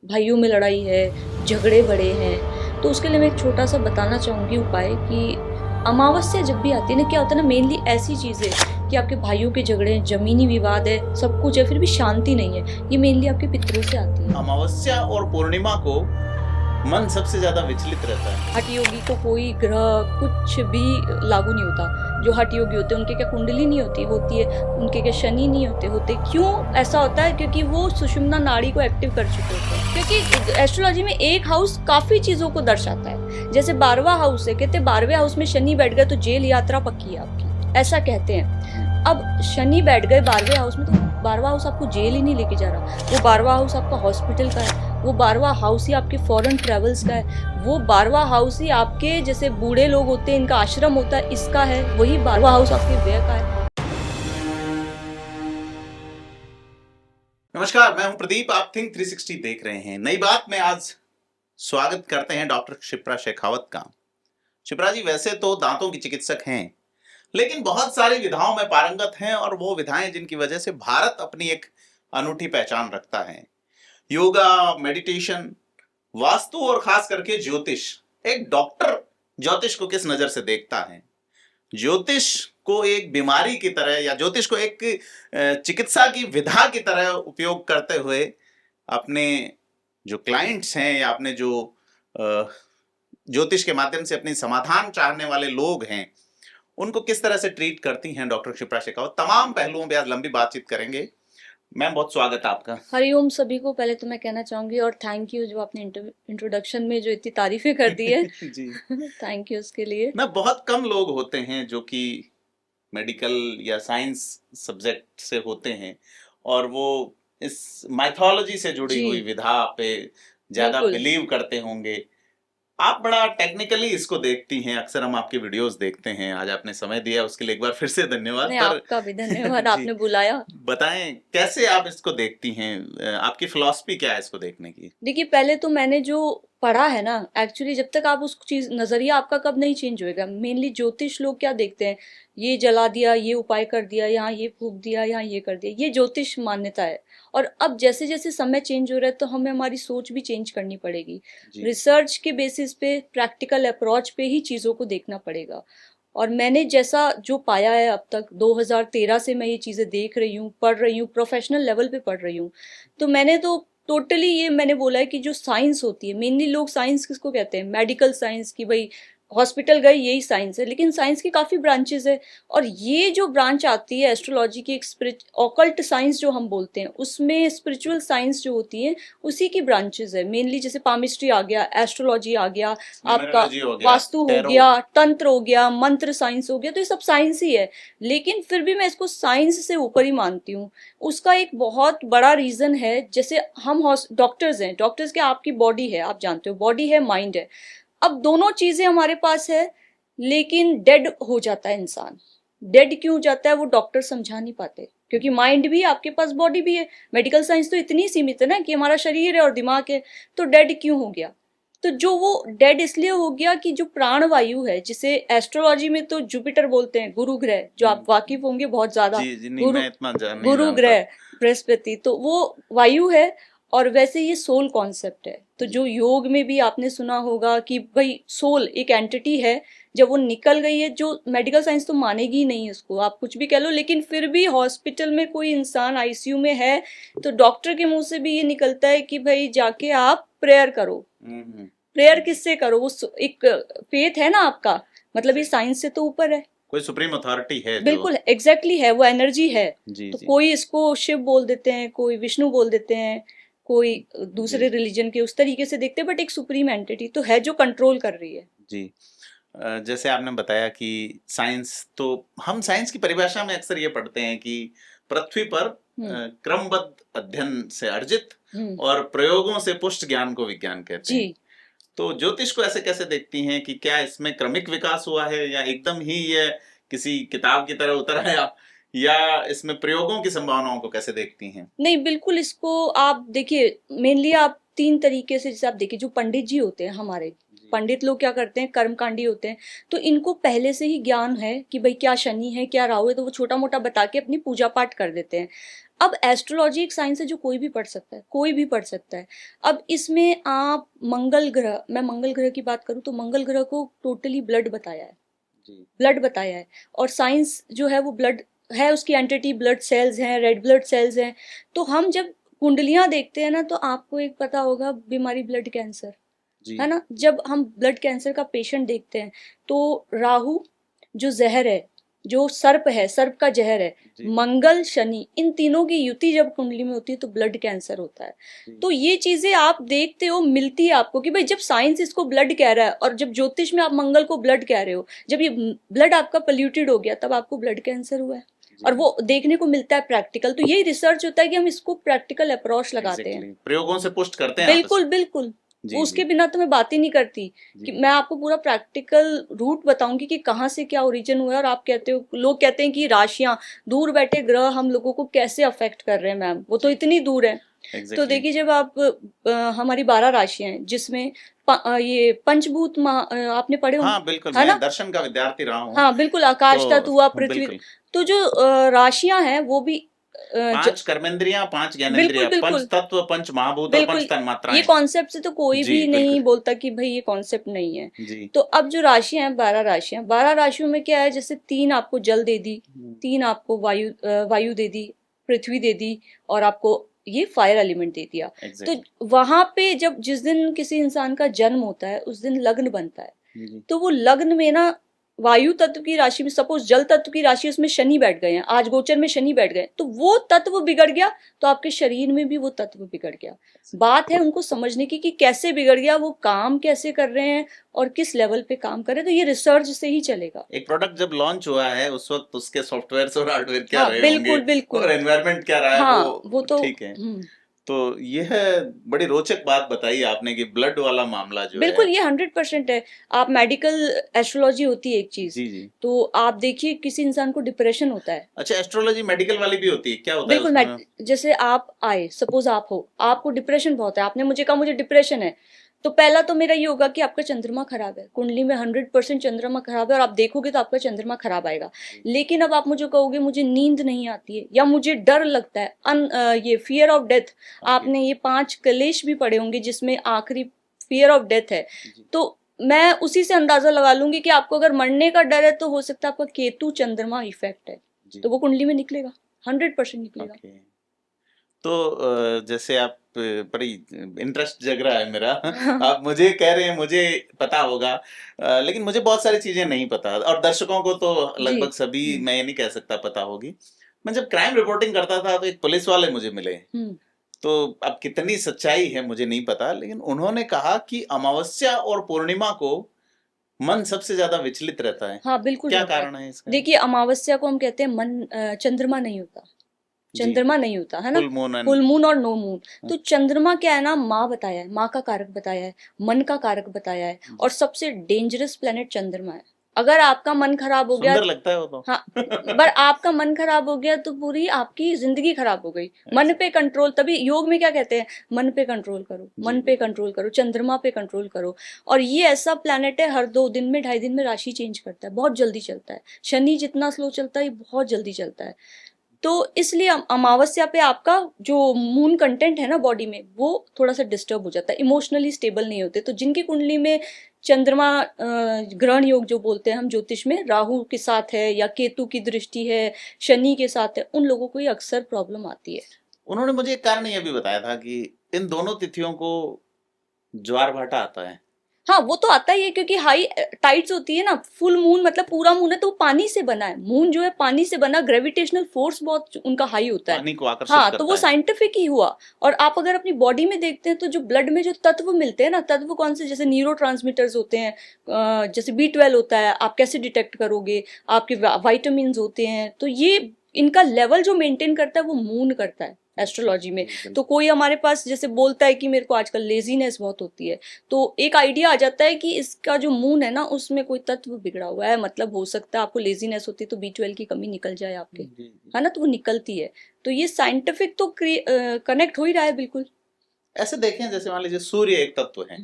भाइयों में लड़ाई है, झगड़े बड़े हैं, तो उसके लिए मैं एक छोटा-सा बताना चाहूँगी उपाय कि अमावस्या जब भी आती है ना, क्या होता है ना, मेनली ऐसी चीज़ें कि आपके भाइयों के झगड़े हैं, ज़मीनी विवाद है, सब कुछ है, फिर भी शांति नहीं है, ये मेनली आपके पितरों से आती है। अमावस्या और पूर्णिमा को मन सबसे ज्यादा विचलित रहता है। हठ योगी को कोई ग्रह कुछ भी लागू नहीं होता। जो हठ योगी होते हैं उनके क्या कुंडली नहीं होती है, उनके क्या शनि नहीं होते। क्यों ऐसा होता है? क्योंकि वो सुषुम्ना नाड़ी को एक्टिव कर चुके होते हैं। क्योंकि एस्ट्रोलॉजी में एक हाउस काफी चीजों को दर्शाता है। जैसे 12वां हाउस है, कहते 12वें हाउस में शनि बैठ गए तो जेल यात्रा पक्की है आपकी, ऐसा कहते हैं। अब शनि बैठ गए 12वें हाउस में तो 12वां हाउस आपको जेल ही नहीं लेके जा रहा, वो 12वां हाउस आपका हॉस्पिटल का है, वो 12वां हाउस ही आपके फॉरेन ट्रेवल्स का है, वो 12वां हाउस ही आपके जैसे बूढ़े लोग होते हैं इनका आश्रम होता है इसका है, वही 12वां हाउस आपके व्यय का है। नमस्कार, मैं हूं प्रदीप। आप थिंक 360 देख रहे हैं। नई बात में आज स्वागत करते हैं डॉक्टर शिप्रा शेखावत का। शिप्रा जी वैसे तो दांतों की चिकित्सक हैं, लेकिन बहुत सारी विधाओं में पारंगत हैं, और वो विधाएं जिनकी वजह से भारत अपनी एक अनूठी पहचान रखता है। योगा, मेडिटेशन, वास्तु और खास करके ज्योतिष। एक डॉक्टर ज्योतिष को किस नजर से देखता है? ज्योतिष को एक बीमारी की तरह या ज्योतिष को एक चिकित्सा की विधा की तरह उपयोग करते हुए अपने जो क्लाइंट्स हैं या अपने जो अ, ज्योतिष के माध्यम से अपनी समाधान चाहने वाले लोग हैं, उनको किस तरह से ट्रीट करती हैं डॉक्टर शिप्रा शेखावत, तमाम पहलुओं पे आज लंबी बातचीत करेंगे। मैम, बहुत स्वागत है आपका। हरिओम सभी को। पहले तो मैं कहना चाहूंगी और थैंक यू जो आपने इंट्रोडक्शन में जो इतनी तारीफें कर दी है। जी। थैंक यू उसके लिए। ना, बहुत कम लोग होते हैं जो कि मेडिकल या साइंस सब्जेक्ट से होते हैं और वो इस माइथोलॉजी से जुड़ी जी हुई विधा पे ज्यादा बिल्कुल। बिलीव करते होंगे। आप बड़ा टेक्निकली इसको देखती हैं, अक्सर हम आपके वीडियोस देखते हैं। आज आपने समय दिया उसके लिए एक बार फिर से धन्यवाद। नहीं, पर आपका भी धन्यवाद, जी, आपने बुलाया। बताएं कैसे आप इसको देखती हैं, आपकी फिलॉसफी क्या है इसको देखने की? देखिए, पहले तो मैंने जो पढ़ा है ना, एक्चुअली जब तक आप उस चीज नजरिया आपका कब नहीं चेंज होएगा। मेनली ज्योतिष लोग क्या देखते हैं, ये जला दिया, ये उपाय कर दिया, यहाँ ये फूक दिया, यहाँ ये कर दिया, ये ज्योतिष मान्यता है। और अब जैसे जैसे समय चेंज हो रहा है तो हमें हमारी सोच भी चेंज करनी पड़ेगी। जी। रिसर्च के बेसिस पे, प्रैक्टिकल अप्रोच पे ही चीजों को देखना पड़ेगा। और मैंने जैसा जो पाया है अब तक, 2013 से मैं ये चीजें देख रही हूँ, पढ़ रही हूँ, प्रोफेशनल लेवल पे पढ़ रही हूँ। तो मैंने तो टोटली ये मैंने बोला है कि जो साइंस होती है, मेनली लोग साइंस किसको कहते हैं, मेडिकल साइंस की, भाई हॉस्पिटल गए यही साइंस है, लेकिन साइंस की काफी ब्रांचेस है। और ये जो ब्रांच आती है एस्ट्रोलॉजी की, एक ऑकल्ट साइंस जो हम बोलते हैं, उसमें स्पिरिचुअल साइंस जो होती है उसी की ब्रांचेस है। मेनली जैसे पामिस्ट्री आ गया, एस्ट्रोलॉजी आ गया, आपका न्यूमरोलॉजी हो गया, वास्तु हो टैरो। गया, तंत्र हो गया, मंत्र साइंस हो गया, तो ये सब साइंस ही है। लेकिन फिर भी मैं इसको साइंस से ऊपर ही मानती हूँ। उसका एक बहुत बड़ा रीजन है, जैसे हम डॉक्टर्स हैं, डॉक्टर्स क्या, आपकी बॉडी है, आप जानते हो, बॉडी है, माइंड है। अब दोनों चीजें हमारे पास है, लेकिन डेड हो जाता है इंसान। डेड क्यों हो जाता है वो डॉक्टर समझा नहीं पाते, क्योंकि माइंड भी है आपके पास, बॉडी भी है। मेडिकल साइंस तो इतनी सीमित है ना कि हमारा शरीर है और दिमाग है, तो डेड क्यों हो गया? तो जो वो डेड इसलिए हो गया कि जो प्राण वायु है, जिसे एस्ट्रोलॉजी में तो जुपिटर बोलते हैं, गुरु ग्रह, जो आप वाकिफ होंगे बहुत ज्यादा। जी जी, नहीं गुरु मैं इतना नहीं गुरु जानता। ग्रह बृहस्पति, तो वो वायु है। और वैसे ये सोल कॉन्सेप्ट है, तो जी। जो योग में भी आपने सुना होगा कि भाई सोल एक एंटिटी है, जब वो निकल गई है, जो मेडिकल साइंस तो मानेगी ही नहीं इसको, आप कुछ भी कह लो, लेकिन फिर भी हॉस्पिटल में कोई इंसान आईसीयू में है तो डॉक्टर के मुंह से भी ये निकलता है कि भाई जाके आप प्रेयर करो। हम्म। प्रेयर किससे करो? वो एक फेथ है ना आपका, मतलब ये साइंस से तो ऊपर है। कोई सुप्रीम अथॉरिटी है जो। बिल्कुल एग्जैक्टली है, वो एनर्जी है। जी तो जी। कोई इसको शिव बोल देते हैं, कोई विष्णु बोल देते हैं, कोई जी दूसरे रिलीजन के उस तरीके से देखते हैं, बट एक सुप्रीम एंटिटी तो है जो कंट्रोल कर रही है। जी। जैसे आपने बताया कि साइंस, तो हम साइंस की परिभाषा में अक्सर ये पढ़ते हैं कि पृथ्वी पर हम्म। क्रमबद्ध अध्ययन से अर्जित हम्म। और प्रयोगों से पुष्ट ज्ञान को विज्ञान कहते जी। हैं। तो ज्योतिष को ऐसे कैसे देखती हैं कि क्या इसमें क्रमिक विकास हुआ है, या एकदम ही ये किसी किताब की तरह उतर आया, या इसमें प्रयोगों की संभावनाओं को कैसे देखती हैं? नहीं, बिल्कुल इसको आप देखिए, मेनली आप तीन तरीके से, जैसे आप देखिए जो पंडित जी होते हैं हमारे, पंडित लोग क्या करते हैं, कर्मकांडी होते हैं, तो इनको पहले से ही ज्ञान है कि भाई क्या शनि है क्या राहु है, तो वो छोटा मोटा बता के अपनी पूजा पाठ कर देते हैं। अब एस्ट्रोलॉजी एक साइंस है जो कोई भी पढ़ सकता है, कोई भी पढ़ सकता है। अब इसमें आप मंगल ग्रह, मैं मंगल ग्रह की बात करूं तो मंगल ग्रह को टोटली ब्लड बताया है, ब्लड बताया है, और साइंस जो है वो ब्लड है, उसकी एंटिटी ब्लड सेल्स हैं, रेड ब्लड सेल्स हैं। तो हम जब कुंडलियां देखते हैं ना, तो आपको एक पता होगा बीमारी ब्लड कैंसर है ना, जब हम ब्लड कैंसर का पेशेंट देखते हैं तो राहु जो जहर है, जो सर्प है, सर्प का जहर है, मंगल शनि, इन तीनों की युति जब कुंडली में होती है तो ब्लड कैंसर होता है। तो ये चीजें आप देखते हो, मिलती है आपको कि भाई जब साइंस इसको ब्लड कह रहा है और जब ज्योतिष में आप मंगल को ब्लड कह रहे हो, जब ये ब्लड आपका पोल्यूटेड हो गया तब आपको ब्लड कैंसर हुआ है, और वो देखने को मिलता है प्रैक्टिकल। तो यही रिसर्च होता है कि हम इसको प्रैक्टिकल अप्रोच लगाते हैं, प्रयोगों से पुष्ट करते हैं। बिल्कुल बिल्कुल, उसके बिना तो मैं बात ही नहीं करती कि मैं आपको पूरा प्रैक्टिकल रूट बताऊंगी कि कहाँ से क्या ओरिजिन हुआ है। और आप कहते हो, लोग कहते हैं कि राशियां, दूर बैठे ग्रह हम लोगों को कैसे अफेक्ट कर रहे हैं मैम, वो तो इतनी दूर है। तो देखिए जब आप हमारी 12 राशियां हैं जिसमें ये पंचभूत आपने पढ़े होंगे। हाँ बिल्कुल, है मैं ना, दर्शन का विद्यार्थी रहा हूँ। हाँ बिल्कुल, आकाश तत्व हुआ, पृथ्वी, तो जो राशियां हैं वो भी 5 कर्मेंद्रियां, 5 ज्ञानेंद्रियां, पंच तत्व, पंच महाभूत और पंच तन्मात्राएं। ये कॉन्सेप्ट से तो कोई भी नहीं बोलता कि भाई ये कॉन्सेप्ट नहीं है। तो अब जो राशियां हैं, 12 राशियां, 12 राशियों में क्या है, जैसे 3 आपको जल दे दी, 3 आपको वायु दे दी, पृथ्वी दे दी, और आपको ये फायर एलिमेंट दे दिया। तो वहां पे जब जिस दिन किसी इंसान का जन्म होता है उस दिन लग्न बनता है, तो वो लग्न में ना वायु तत्व की राशि में, सपोज जल तत्व की राशि, उसमें शनि बैठ गए हैं, आज गोचर में शनि बैठ गए, तो वो तत्व बिगड़ गया, तो आपके शरीर में भी वो तत्व बिगड़ गया। बात है उनको समझने की कि कैसे बिगड़ गया, वो काम कैसे कर रहे हैं और किस लेवल पे काम कर रहे हैं। तो ये रिसर्च से ही चलेगा। एक प्रोडक्ट जब लॉन्च हुआ है उस वक्त उसके सॉफ्टवेयर और हार्डवेयर क्या रहे बिल्कुल होंगे, बिल्कुल, और एनवायरनमेंट क्या रहा है, वो तो ठीक है। तो यह बड़ी रोचक बात बताई आपने कि ब्लड वाला मामला जो बिल्कुल है, ये 100% है। आप मेडिकल एस्ट्रोलॉजी होती है एक चीज, तो आप देखिए किसी इंसान को डिप्रेशन होता है। अच्छा, एस्ट्रोलॉजी मेडिकल वाली भी होती है, क्या होता है बिल्कुल, जैसे आप आए, सपोज आप हो, आपको डिप्रेशन बहुत है, आपने मुझे कहा मुझे डिप्रेशन है, तो पहला तो मेरा ये होगा कि आपका चंद्रमा खराब है, कुंडली में 100% चंद्रमा खराब है, और आप देखोगे तो आपका चंद्रमा खराब आएगा। लेकिन अब आप मुझे कहोगे मुझे नींद नहीं आती है या मुझे डर लगता है, ये फियर ऑफ डेथ, आपने ये 5 कलेश भी पढ़े होंगे जिसमें आखिरी फियर ऑफ डेथ है, तो मैं उसी से अंदाजा लगा लूंगी कि आपको अगर मरने का डर है तो हो सकता है आपका केतु चंद्रमा इफेक्ट है, तो वो कुंडली में निकलेगा, 100% निकलेगा। तो जैसे आप, बड़ी इंटरेस्ट जग रहा है मेरा। आप मुझे कह रहे हैं मुझे पता होगा, लेकिन मुझे बहुत सारी चीजें नहीं पता, और दर्शकों को तो लगभग सभी, मैं ये नहीं कह सकता पता होगी। मैं जब क्राइम रिपोर्टिंग करता था तो एक पुलिस वाले मुझे मिले, तो अब कितनी सच्चाई है मुझे नहीं पता, लेकिन उन्होंने कहा कि अमावस्या और पूर्णिमा को मन सबसे ज्यादा विचलित रहता है। हाँ बिल्कुल, क्या कारण है इसका? देखिए अमावस्या को हम कहते हैं मन, चंद्रमा नहीं होता, चंद्रमा नहीं होता है ना, फुल मून और नो मून। तो चंद्रमा क्या है ना, माँ बताया है, माँ का कारक बताया है, मन का कारक बताया है, और सबसे डेंजरस प्लेनेट चंद्रमा है। अगर आपका मन खराब हो गया, सुंदर लगता है वो तो। हाँ, पर आपका मन खराब हो गया तो पूरी आपकी जिंदगी खराब हो गई। मन पे कंट्रोल, तभी योग में क्या कहते हैं, मन पे कंट्रोल करो, मन पे कंट्रोल करो, चंद्रमा पे कंट्रोल करो। और ये ऐसा प्लैनेट है, हर 2 दिन में, 2.5 दिन में राशि चेंज करता है, बहुत जल्दी चलता है। शनि जितना स्लो चलता है, ये बहुत जल्दी चलता है। तो इसलिए अमावस्या पे आपका जो मून कंटेंट है ना बॉडी में, वो थोड़ा सा डिस्टर्ब हो जाता है, इमोशनली स्टेबल नहीं होते। तो जिनकी कुंडली में चंद्रमा ग्रहण योग जो बोलते हैं हम ज्योतिष में, राहु के साथ है या केतु की दृष्टि है, शनि के साथ है, उन लोगों को ये अक्सर प्रॉब्लम आती है। उन्होंने मुझे एक कारण ये भी बताया था कि इन दोनों तिथियों को ज्वार भाटा आता है। हाँ वो तो आता ही है, क्योंकि हाई टाइड्स होती है ना, फुल मून मतलब पूरा मून है तो वो पानी से बना है, मून जो है पानी से बना, ग्रेविटेशनल फोर्स बहुत उनका हाई होता है, पानी को आकर्षित हाँ, करता तो वो साइंटिफिक ही हुआ। और आप अगर अपनी बॉडी में देखते हैं तो जो ब्लड में जो तत्व मिलते हैं ना, तत्व कौन से, जैसे न्यूरोट्रांसमीटर्स होते हैं, जैसे B12 होता है, आप कैसे डिटेक्ट करोगे, आपके वाइटामिन होते हैं, तो ये इनका लेवल जो मेंटेन करता है वो मून करता है एस्ट्रोलॉजी में। तो कोई हमारे पास जैसे बोलता है कि मेरे को आजकल लेजीनेस बहुत होती है, तो एक आइडिया आ जाता है कि इसका जो मून है ना उसमें कोई तत्व बिगड़ा हुआ है, मतलब हो सकता है आपको लेजीनेस होती है तो B12 की कमी निकल जाए आपके, है ना, तो वो निकलती है। तो ये साइंटिफिक तो कनेक्ट हो ही रहा है बिल्कुल। ऐसे देखें, जैसे मान लीजिए सूर्य एक तत्व है,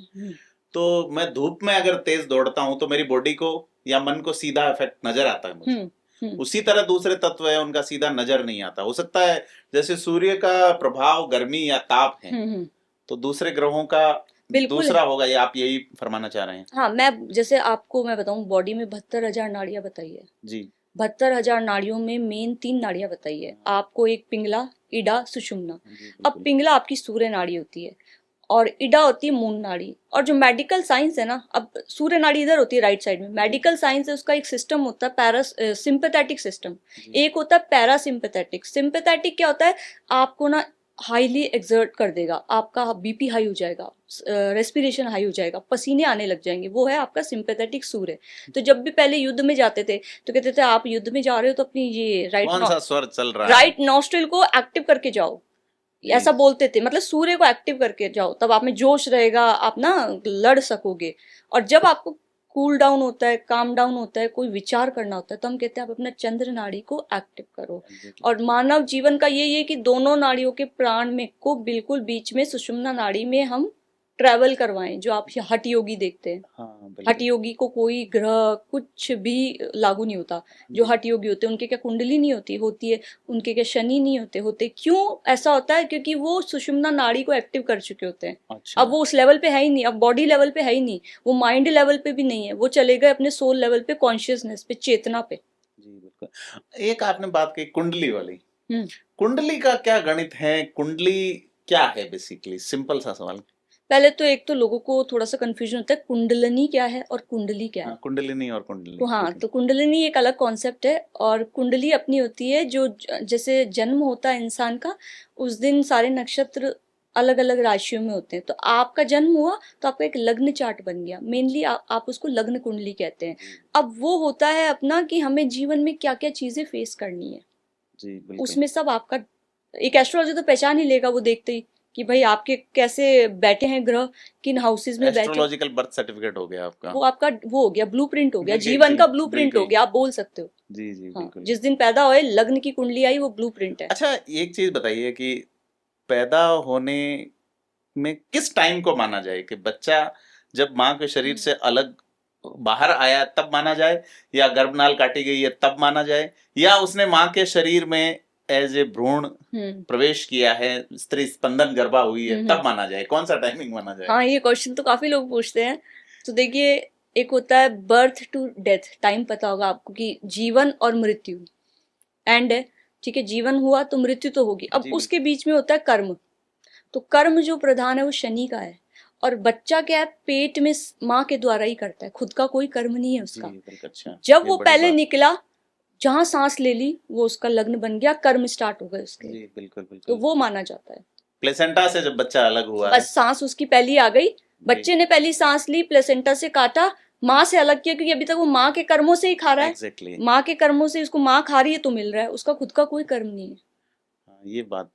तो मैं धूप में अगर तेज दौड़ता हूँ तो मेरी बॉडी को या मन को सीधा इफेक्ट नजर आता है मुझे। उसी तरह दूसरे तत्व है, उनका सीधा नजर नहीं आता। हो सकता है जैसे सूर्य का प्रभाव गर्मी या ताप है, तो दूसरे ग्रहों का बिल्कुल दूसरा है। होगा, ये आप यही फरमाना चाह रहे हैं? हाँ, जैसे आपको मैं बताऊं, बॉडी में 72,000 नाड़ियां बताई है। जी। 72,000 नाड़ियों में मेन 3 नाड़ियां बताई है आपको, एक पिंगला, इडा, सुषुम्ना। जी अब बिल्कुल। पिंगला आपकी सूर्य नाड़ी होती है और इडा होती है मून नाड़ी। और जो मेडिकल साइंस है ना, अब सूर्य नाड़ी इधर होती है राइट साइड में, मेडिकल साइंस है उसका एक सिस्टम होता है सिंपैथेटिक सिस्टम, एक होता है पैरासिम्पैथेटिक। सिंपैथेटिक क्या होता है, आपको ना हाईली एक्सर्ट कर देगा, आपका बीपी हाई हो जाएगा, रेस्पिरेशन हाई हो जाएगा, पसीने आने लग जाएंगे, वो है आपका सिंपैथेटिक सूर्य। तो जब भी पहले युद्ध में जाते थे तो कहते थे आप युद्ध में जा रहे हो तो अपनी ये कौन सा स्वर चल रहा है? राइट नॉस्ट्रिल को एक्टिव करके जाओ, ऐसा बोलते थे। मतलब सूर्य को एक्टिव करके जाओ, तब आप में जोश रहेगा, आप ना लड़ सकोगे। और जब आपको कूल डाउन होता है, काम डाउन होता है, कोई विचार करना होता है, तो हम कहते हैं आप अपना चंद्र नाड़ी को एक्टिव करो। और मानव जीवन का यही है कि दोनों नाड़ियों के प्राण में को बिल्कुल बीच में सुषुम्ना नाड़ी में हम ट्रेवल करवाएं, जो आप हठ योगी देखते हैं। हाँ, हठ योगी को कोई ग्रह कुछ भी लागू नहीं होता। जो हठ योगी होते हैं उनके क्या कुंडली नहीं होती है, उनके क्या शनि नहीं होते। क्यों ऐसा होता है? क्योंकि वो सुषुम्ना नाड़ी को एक्टिव कर चुके होते हैं। अच्छा। अब वो उस लेवल पे है ही नहीं, अब बॉडी लेवल पे है ही नहीं, वो माइंड लेवल पे भी नहीं है, वो चले गए अपने सोल लेवल पे, कॉन्शियसनेस पे, चेतना पे। जी बिल्कुल। एक आपने बात कही कुंडली वाली, हम्म कुंडली का क्या गणित है? कुंडली क्या है बेसिकली? सिंपल सा सवाल। पहले तो एक तो लोगों को थोड़ा सा कंफ्यूजन होता है, कुंडलनी क्या है और कुंडली क्या है। हाँ, कुंडलिनी और कुंडली। तो हाँ, तो कुंडलिनी एक अलग कॉन्सेप्ट है और कुंडली अपनी होती है जो जैसे जन्म होता है इंसान का, उस दिन सारे नक्षत्र अलग अलग राशियों में होते हैं। तो आपका जन्म हुआ तो आपका एक लग्न चार्ट बन गया, मेनली आप उसको लग्न कुंडली कहते हैं। अब वो होता है अपना कि हमें जीवन में क्या क्या चीजें फेस करनी है। जी बिल्कुल। उसमें सब आपका एक एस्ट्रोलॉजर तो पहचान ही लेगा वो देखते ही कि भाई आपके कैसे बैठे हैं ग्रह, किन हाउसेज में बैठे। एस्ट्रोलॉजिकल बर्थ सर्टिफिकेट हो गया आपका, वो हो गया, ब्लूप्रिंट हो गया, बिल्कुल, जीवन का जी, ब्लूप्रिंट हो बिल्कुल। गया, आप बोल सकते हो। जी जी हाँ, बिल्कुल। जिस दिन पैदा हुए लग्न की कुंडली आई, वो ब्लूप्रिंट है। अच्छा, एक चीज बताइए कि पैदा होने में किस टाइम को माना जाए कि बच्चा जब माँ के शरीर से अलग बाहर आया तब माना जाए, या गर्भनाल काटी गई है तब माना जाए, या उसने माँ के शरीर में एज ए भ्रूण प्रवेश किया है, स्त्री स्पंदन गर्भा हुई है तब माना जाए? कौन सा टाइमिंग माना जाए? हाँ, ये क्वेश्चन तो काफी लोग पूछते हैं। तो देखिए, एक होता है बर्थ टू डेथ, टाइम पता होगा आपको कि जीवन और मृत्यु एंड है, ठीक है, जीवन हुआ तो मृत्यु तो होगी। अब उसके बीच में होता है कर्म। तो कर्म जो प्रधान है वो शनि का है, और बच्चा क्या है, पेट में माँ के द्वारा ही करता है, खुद का कोई कर्म नहीं है उसका। अच्छा, जब वो पहले निकला, जहां सांस ले ली, वो उसका लग्न बन गया, कर्म स्टार्ट हो गए उसके। जी बिल्कुल बिल्कुल। तो वो माना जाता है। प्लेसेंटा से जब बच्चा अलग हुआ बस सांस उसकी पहली आ गई, बच्चे ने पहली सांस ली, प्लेसेंटा से काटा, माँ से अलग किया, क्योंकि अभी तक वो माँ के कर्मों से ही खा रहा है। Exactly. माँ के कर्मों से उसको माँ खा रही है तो मिल रहा है, उसका खुद का कोई कर्म नहीं है। ये बात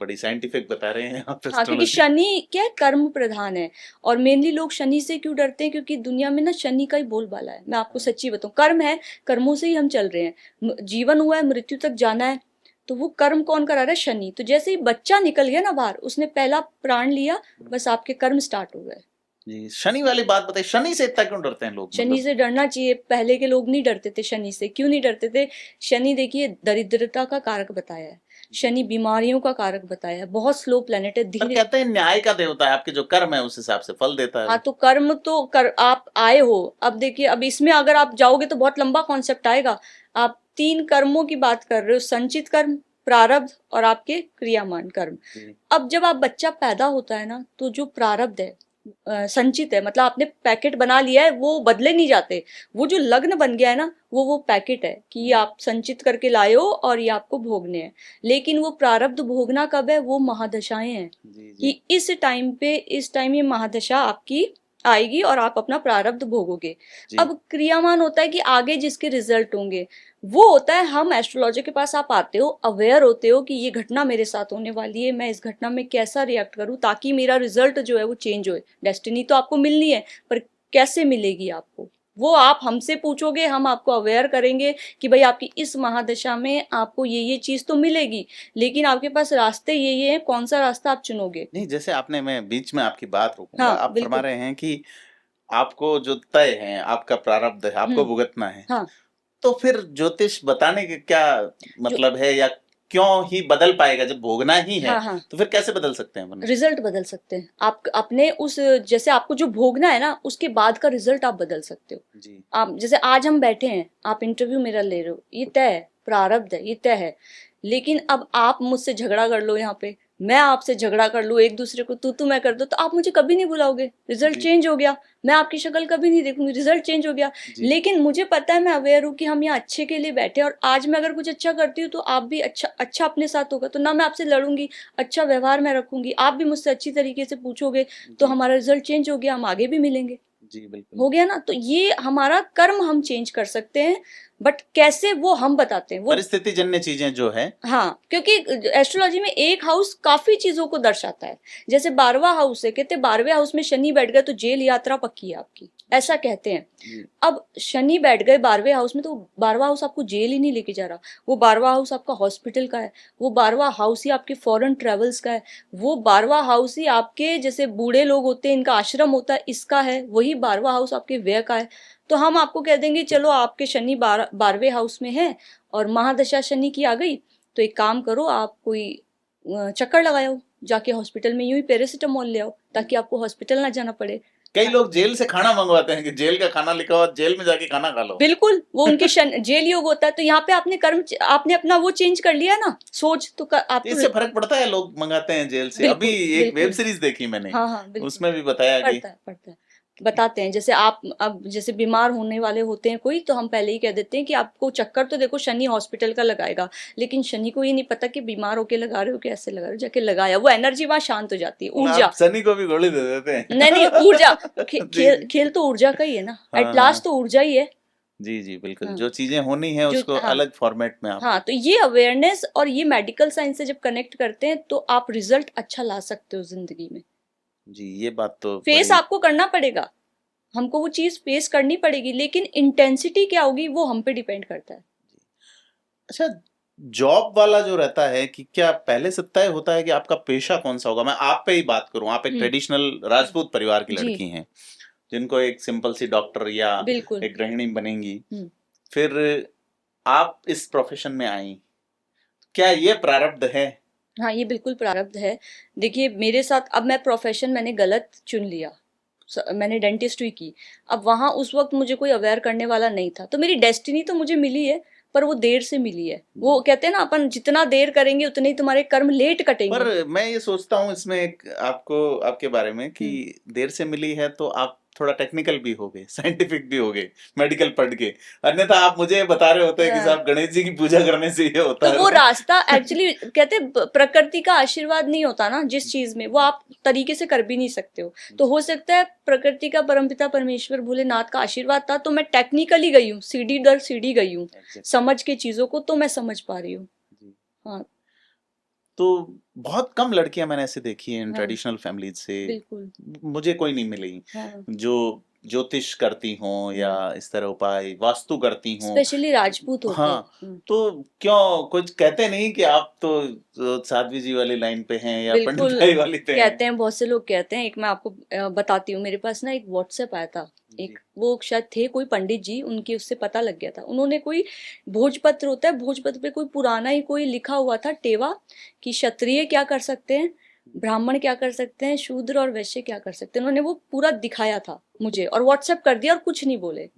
बड़ी साइंटिफिक बता रहे हैं आप। हाँ, क्योंकि शनि क्या है, कर्म प्रधान है। और मेनली लोग शनि से क्यों डरते हैं? क्योंकि दुनिया में ना शनि का ही बोलबाला है। मैं आपको सच्ची बताऊं, कर्म है, कर्मों से ही हम चल रहे हैं, जीवन हुआ है, मृत्यु तक जाना है, तो वो कर्म कौन करा रहा है? शनि। तो जैसे ही बच्चा निकल गया ना बाहर, उसने पहला प्राण लिया, बस आपके कर्म स्टार्ट हो गए। जी, शनि वाली बात बताइए, शनि से इतना क्यों डरते हैं लोग? शनि से डरना चाहिए। पहले के लोग नहीं डरते थे शनि से। क्यों नहीं डरते थे? शनि देखिए दरिद्रता का कारक बताया है, शनि बीमारियों का कारक बताया है, बहुत स्लो प्लेनेट है, धीरे। कहते हैं न्याय का देवता है, आपके जो कर्म है उस हिसाब से फल देता है। हाँ, तो कर्म तो आप आए हो। अब देखिए, अब इसमें अगर आप जाओगे तो बहुत लंबा कॉन्सेप्ट आएगा। आप 3 कर्मों की बात कर रहे हो, संचित कर्म, प्रारब्ध और आपके क्रियामान कर्म। अब जब आप बच्चा पैदा होता है ना, तो जो प्रारब्ध है, संचित है, मतलब आपने पैकेट बना लिया है, वो बदले नहीं जाते। वो जो लग्न बन गया है ना, वो पैकेट है कि ये आप संचित करके लाए हो और ये आपको भोगने हैं। लेकिन वो प्रारब्ध भोगना कब है? वो महादशाएं हैं कि इस टाइम ये महादशा आपकी आएगी और आप अपना प्रारब्ध भोगोगे। अब क्रियामान होता है कि आगे जिसके रिजल्ट होंगे, वो होता है हम एस्ट्रोलॉजर के पास आप आते हो, अवेयर होते हो कि ये घटना मेरे साथ होने वाली है, मैं इस घटना में कैसा रिएक्ट करूं ताकि मेरा रिजल्ट जो है वो चेंज हो। डेस्टिनी तो आपको मिलनी है, पर कैसे मिलेगी आपको, वो आप हमसे पूछोगे, हम आपको अवेयर करेंगे कि भाई आपकी इस महादशा में आपको ये चीज तो मिलेगी, लेकिन आपके पास रास्ते ये हैं, कौन सा रास्ता आप चुनोगे। नहीं, जैसे आपने, मैं बीच में आपकी बात रोकूंगा। हाँ, आप फरमा रहे हैं कि आपको जो तय है, आपका प्रारब्ध है, आपको भुगतना है, हाँ तो फिर ज्योतिष बताने के क्या मतलब है, या क्यों ही बदल पाएगा जब भोगना ही है? हाँ हाँ तो फिर कैसे बदल सकते हैं अपन? रिजल्ट बदल सकते हैं आप अपने उस, जैसे आपको जो भोगना है ना उसके बाद का रिजल्ट आप बदल सकते हो। जी आप जैसे आज हम बैठे हैं, आप इंटरव्यू मेरा ले रहे हो, ये तय है, प्रारब्ध है, ये तय है। लेकिन अब आप मुझसे झगड़ा कर लो, यहाँ पे मैं आपसे झगड़ा कर लूं, एक दूसरे को तू मैं कर दो, तो आप मुझे कभी नहीं बुलाओगे, रिजल्ट जी चेंज हो गया। मैं आपकी शक्ल कभी नहीं देखूंगी, रिजल्ट चेंज हो गया। जी लेकिन मुझे पता है, मैं अवेयर हूँ कि हम यहाँ अच्छे के लिए बैठे हैं, और आज मैं अगर कुछ अच्छा करती हूँ तो आप भी अच्छा अच्छा अपने साथ होगा, तो ना मैं आपसे लड़ूंगी, अच्छा व्यवहार मैं रखूंगी, आप भी मुझसे अच्छी तरीके से पूछोगे, तो जी हमारा रिजल्ट चेंज हो गया, हम आगे भी मिलेंगे। जी बिल्कुल। हो गया ना। तो ये हमारा कर्म हम चेंज कर सकते हैं, बट कैसे वो हम बताते हैं। वो परिस्थिति जन्य चीजें जो है, हाँ, क्योंकि एस्ट्रोलॉजी में एक हाउस काफी चीजों को दर्शाता है। जैसे 12वां हाउस है, कहते 12वें हाउस में शनि बैठ गए तो जेल यात्रा पक्की है आपकी, ऐसा कहते हैं। जी अब शनि बैठ गए 12वें हाउस में, तो 12वां हाउस आपको जेल ही नहीं लेके जा रहा, वो 12वां हाउस आपका हॉस्पिटल का है, वो 12वां हाउस ही आपके फॉरेन ट्रेवल्स का है, वो 12वां हाउस ही आपके जैसे बूढ़े लोग होते हैं इनका आश्रम होता है इसका है, वही 12वां हाउस आपके व्यय का है। तो हम आपको कह देंगे चलो आपके शनि 12वें हाउस में है और महादशा शनि की आ गई, तो एक काम करो, आप कोई चक्कर लगाओ, जाके हॉस्पिटल में यूं ही पैरासिटामोल ले आओ, ताकि आपको हॉस्पिटल ना जाना पड़े। कई लोग जेल से खाना मंगवाते हैं कि जेल का खाना लिखा हुआ, जेल में जाके खाना खा लो। बिल्कुल, वो उनके जेल योग होता है। तो यहाँ पे आपने कर्म, आपने अपना वो चेंज कर लिया ना, सोच, तो आपको इससे फर्क पड़ता है, लोग मंगाते हैं जेल से। बिल्कुल अभी एक वेब बिल्कुल। सीरीज देखी मैंने, हाँ हाँ बिल्कुल, उसमें भी बताया कि पड़ता है। बताते हैं, जैसे आप अब जैसे बीमार होने वाले होते हैं कोई, तो हम पहले ही कह देते हैं कि आपको चक्कर तो देखो शनि हॉस्पिटल का लगाएगा, लेकिन शनि को ये नहीं पता कि बीमार होके लगा रहे हो, कैसे लगा रहे हो, जाके लगाया, वो एनर्जी वहां शांत हो जाती है, ऊर्जा। आप शनि को भी गोली दे देते हैं। नहीं नहीं, ऊर्जा, जी जी खेल तो ऊर्जा का ही है ना, हाँ एट हाँ लास्ट तो ऊर्जा ही है। जी जी बिल्कुल, हाँ जो चीजें होनी है जो उसको हाँ अलग फॉर्मेट में आप। हाँ, तो ये अवेयरनेस और ये मेडिकल साइंस से जब कनेक्ट करते हैं तो आप रिजल्ट अच्छा ला सकते हो जिंदगी में। जी ये बात तो फेस बड़ी। आपको करना पड़ेगा, हमको वो चीज फेस करनी पड़ेगी, लेकिन इंटेंसिटी क्या होगी वो हम पे डिपेंड करता है। अच्छा, जॉब वाला जो रहता है कि क्या पहले से तय होता है कि आपका पेशा कौन सा होगा? मैं आप पे ही बात करूं, आप एक ट्रेडिशनल राजपूत परिवार की जी लड़की हैं, जिनको एक सिंपल सी डॉक्टर या बिल्कुल। एक गृहिणी बनेंगी, हम्म, फिर आप इस प्रोफेशन में आई, क्या ये प्रारब्ध है? हाँ ये बिल्कुल प्रारब्ध है। देखिए मेरे साथ, अब मैं प्रोफेशन मैंने गलत चुन लिया, मैंने डेंटिस्ट्री की। अब वहां उस वक्त मुझे कोई अवेयर करने वाला नहीं था, तो मेरी डेस्टिनी तो मुझे मिली है, पर वो देर से मिली है। वो कहते हैं ना, अपन जितना देर करेंगे उतने ही तुम्हारे कर्म लेट कटेंगे। पर मैं ये सोचता हूँ इसमें एक आपको, आपके बारे में कि देर से मिली है तो आप थोड़ा टेक्निकल भी हो गए, साइंटिफिक भी हो गए, मेडिकल पढ़ के। अन्यथा आप मुझे बता रहे होते हैं कि साहब गणेश जी की पूजा करने से ये होता तो है। वो रास्ता एक्चुअली कहते हैं प्रकृति का आशीर्वाद नहीं होता ना जिस चीज में, वो आप तरीके से कर भी नहीं सकते हो। तो हो सकता है प्रकृति का परमपिता परमेश्वर भोलेनाथ का आशीर्वाद था, तो मैं टेक्निकली गई हूँ, सीढ़ी दर सीढ़ी गई हूँ, समझ के चीजों को तो मैं समझ पा रही हूँ। हाँ तो बहुत कम लड़कियां मैंने ऐसे देखी हैं हाँ ट्रेडिशनल फैमिली से, बिल्कुल। मुझे कोई नहीं मिली हाँ जो ज्योतिष करती हों या इस तरह उपाय वास्तु करती हों। स्पेशली राजपूत होते हैं। हाँ, तो क्यों कुछ कहते नहीं कि आप तो साध्वी जी वाली लाइन पे हैं या बिल्कुल पंडिताई वाली पे हैं? कहते हैं, बहुत से लोग कहते हैं। एक मैं आपको बताती हूँ, मेरे पास ना एक व्हाट्सएप आया था, एक वो शायद थे कोई पंडित जी, उनके उससे पता लग गया था, उन्होंने कोई भोजपत्र होता है, भोजपत्र पे कोई पुराना ही कोई लिखा हुआ था टेवा, कि क्षत्रिय क्या कर सकते हैं, ब्राह्मण क्या कर सकते हैं, शूद्र और वैश्य क्या कर सकते हैं। उन्होंने वो पूरा दिखाया था मुझे और व्हाट्सएप कर दिया और कुछ नहीं बोले।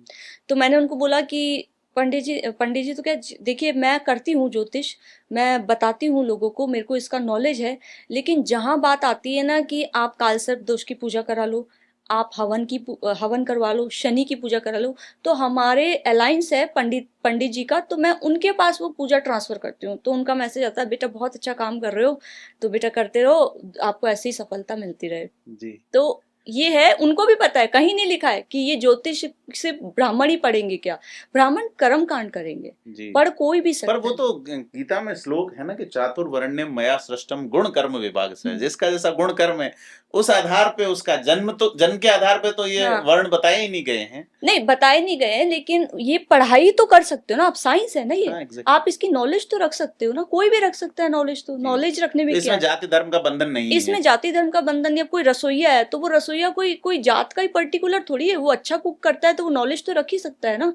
तो मैंने उनको बोला कि पंडित जी तो क्या, देखिए मैं करती हूँ ज्योतिष, मैं बताती हूँ लोगों को, मेरे को इसका नॉलेज है, लेकिन जहां बात आती है ना कि आप कालसर्प दोष की पूजा करा लो, आप हवन करवा लो, शनि की पूजा करा लो, तो हमारे अलायंस है पंडित जी का, तो मैं उनके पास वो पूजा ट्रांसफर करती हूँ। तो उनका मैसेज आता है, बेटा बहुत अच्छा काम कर रहे हो, तो बेटा करते रहो, आपको ऐसी ही सफलता मिलती रहे। जी तो ये है, उनको भी पता है, कहीं नहीं लिखा है कि ये ज्योतिष से ब्राह्मण ही पढ़ेंगे, क्या ब्राह्मण कर्म कांड करेंगे, जी पढ़ कोई भी पर सकता वो है। तो गीता में श्लोक है ना कि चातुर्वर्ण्यम मया सृष्टम गुण कर्म विभाग से, जिसका जैसा गुण कर्म है उस आधार पे उसका जन्म, तो जन्म के आधार पे तो ये हाँ वर्ण बताए ही नहीं गए हैं। नहीं बताए नहीं गए हैं, लेकिन ये पढ़ाई तो कर सकते हो ना आप, साइंस है ना ये, हाँ एग्जैक्टली। आप इसकी नॉलेज तो रख सकते हो ना, कोई भी रख सकता है नॉलेज, तो जी नॉलेज रखने में तो क्या इसमें है। जाति धर्म का बंधन नहीं है। इसमें जाति धर्म का बंधन, या कोई रसोईया है तो वो रसोई रसोईया कोई कोई जात का ही पर्टिकुलर थोड़ी है, वो अच्छा कुक करता है तो वो नॉलेज तो रख ही सकता है ना।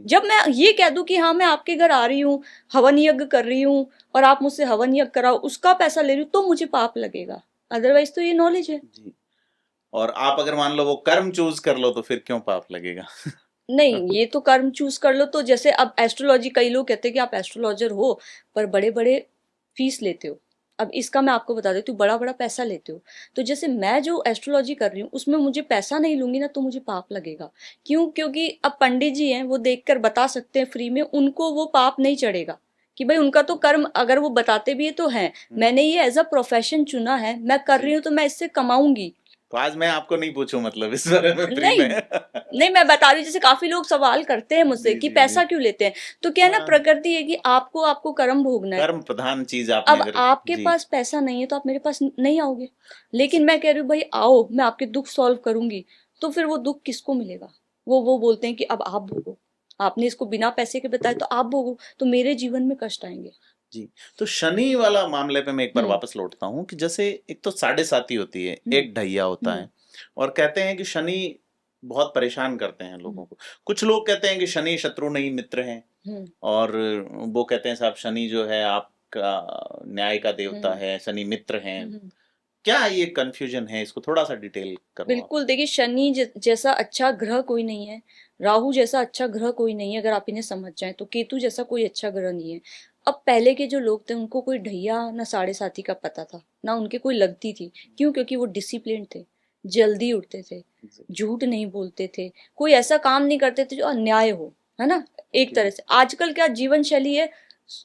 जब मैं ये कह दूं कि हाँ मैं आपके घर आ रही हूँ, हवन यज्ञ कर रही हूँ और आप मुझसे हवन यज्ञ कराओ, उसका पैसा ले रही हूँ, तो मुझे पाप लगेगा, अदरवाइज तो ये नॉलेज है। जी। और आप अगर मान लो वो कर्म चूज कर लो तो फिर क्यों पाप लगेगा? नहीं, ये तो कर्म चूज कर लो, तो जैसे अब एस्ट्रोलॉजी, कई लोग कहते हैं कि आप एस्ट्रोलॉजर हो पर बड़े बड़े फीस लेते हो। अब इसका मैं आपको बता देती हूँ, बड़ा बड़ा पैसा लेते हो। तो जैसे मैं जो एस्ट्रोलॉजी कर रही हूँ उसमें मुझे पैसा नहीं लूंगी ना, तो मुझे पाप लगेगा। क्यों? क्योंकि अब पंडित जी हैं, वो देखकर बता सकते हैं फ्री में, उनको वो पाप नहीं चढ़ेगा कि भाई उनका तो कर्म, अगर वो बताते भी है तो है। मैंने ये एज अ प्रोफेशन चुना है, मैं कर रही हूँ तो मैं इससे कमाऊंगी। तो आज मैं आपको नहीं पूछूं मतलब इस बारे में फ्री नहीं, में? नहीं, मैं बता रही हूँ, जैसे काफी लोग सवाल करते हैं मुझसे जी कि जी जी। पैसा क्यों लेते हैं। तो क्या है ना, हाँ, प्रकृति है कि आपको आपको कर्म भोगना है। कर्म प्रधान चीज आपने अब अगर। आपके जी पास पैसा नहीं है तो आप मेरे पास नहीं आओगे, लेकिन मैं कह रही हूँ भाई आओ, मैं आपके दुख सॉल्व करूंगी। तो फिर वो दुख किसको मिलेगा? वो बोलते हैं कि अब आप भोगो, आपने इसको बिना पैसे के बताया तो आप भोगो, तो मेरे जीवन में कष्ट आएंगे। जी। तो शनि वाला मामले पे मैं एक बार हम्म। वापस लौटता हूँ कि जैसे एक तो साढ़े साती होती है, हम्म। एक ढैया होता हम्म। है, और कहते हैं कि शनि बहुत परेशान करते हैं लोगों को। कुछ लोग कहते हैं कि शनि शत्रु नहीं मित्र हैं, हम्म। और वो कहते हैं साहब शनि जो है आपका न्याय का देवता हम्म। है, शनि मित्र हैं। हम्म। क्या ये कंफ्यूजन है, इसको थोड़ा सा डिटेल करो आप। बिल्कुल, देखिए शनि जैसा अच्छा ग्रह कोई नहीं है, राहु जैसा अच्छा ग्रह कोई नहीं है, अगर आप इन्हें समझ जाएं तो केतु जैसा कोई अच्छा ग्रह नहीं है। अब पहले के जो लोग थे उनको कोई ढैया ना साढ़े साथी का पता था, ना उनके कोई लगती थी। क्यों? क्योंकि वो डिसिप्लिन थे, जल्दी उठते थे, जी झूठ नहीं बोलते थे, कोई ऐसा काम नहीं करते थे जो अन्याय हो, है ना। एक जी तरह से आजकल क्या जीवन शैली है,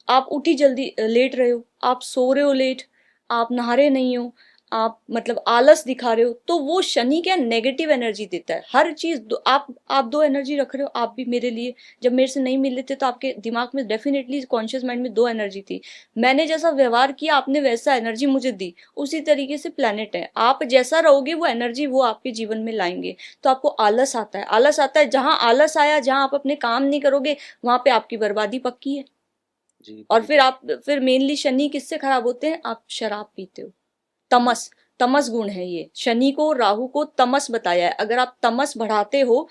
आप उठी जल्दी लेट रहे हो, आप सो रहे हो लेट, आप नहा रहे नहीं हो, आप मतलब आलस दिखा रहे हो, तो वो शनि क्या नेगेटिव एनर्जी देता है। हर चीज आप दो एनर्जी रख रहे हो, आप भी मेरे लिए, जब मेरे से नहीं मिल रहे थे तो आपके दिमाग में डेफिनेटली कॉन्शियस माइंड में दो एनर्जी थी। मैंने जैसा व्यवहार किया आपने वैसा एनर्जी मुझे दी। उसी तरीके से प्लेनेट है, आप जैसा रहोगे वो एनर्जी वो आपके जीवन में लाएंगे। तो आपको आलस आता है, आलस आता है, जहां आलस आया, जहां आप अपने काम नहीं करोगे वहां पे आपकी बर्बादी पक्की है। जी और फिर बिल्कुल। आप, फिर मेनली शनि किससे खराब होते हैं? आप शराब पीते हो, तमस, तमस गुण है ये। शनि को राहु को तमस बताया है। अगर आप तमस बढ़ाते हो,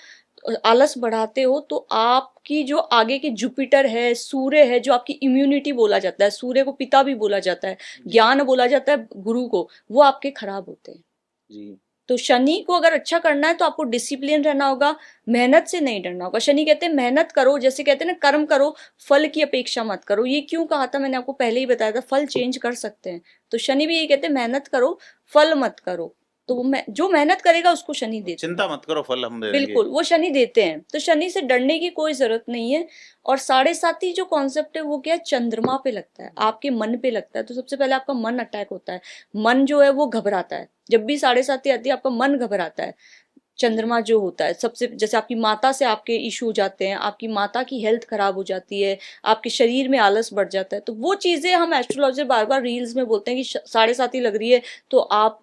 आलस बढ़ाते हो, तो आपकी जो आगे के जुपिटर है, सूर्य है, जो आपकी इम्यूनिटी बोला जाता है, सूर्य को पिता भी बोला जाता है, ज्ञान बोला जाता है गुरु को, वो आपके खराब होते हैं। जी तो शनि को अगर अच्छा करना है तो आपको डिसिप्लिन रहना होगा, मेहनत से नहीं डरना होगा। शनि कहते हैं मेहनत करो, जैसे कहते हैं ना कर्म करो, फल की अपेक्षा मत करो। ये क्यों कहा था मैंने आपको पहले ही बताया था, फल चेंज कर सकते हैं। तो शनि भी यही कहते हैं मेहनत करो, फल मत करो। तो वो जो मेहनत करेगा उसको शनि देते हैं। चिंता मत करो, फल हम दे देंगे। बिल्कुल, वो शनि देते हैं, तो शनि से डरने की कोई जरूरत नहीं है। और साढ़े साती जो कॉन्सेप्ट है वो क्या है, चंद्रमा पे लगता है, आपके मन पे लगता है। तो सबसे पहले आपका मन अटैक होता है, मन जो है वो घबराता है। जब भी साढ़े साती आती है आपका मन घबराता है। जी चंद्रमा जो होता है सबसे, जैसे आपकी माता से आपके इशू हो जाते हैं, आपकी माता की हेल्थ खराब हो जाती है, आपके शरीर में आलस बढ़ जाता है, तो वो चीजें हम एस्ट्रोलॉजर बार बार रील्स में बोलते हैं कि साढ़े साती लग रही है तो आप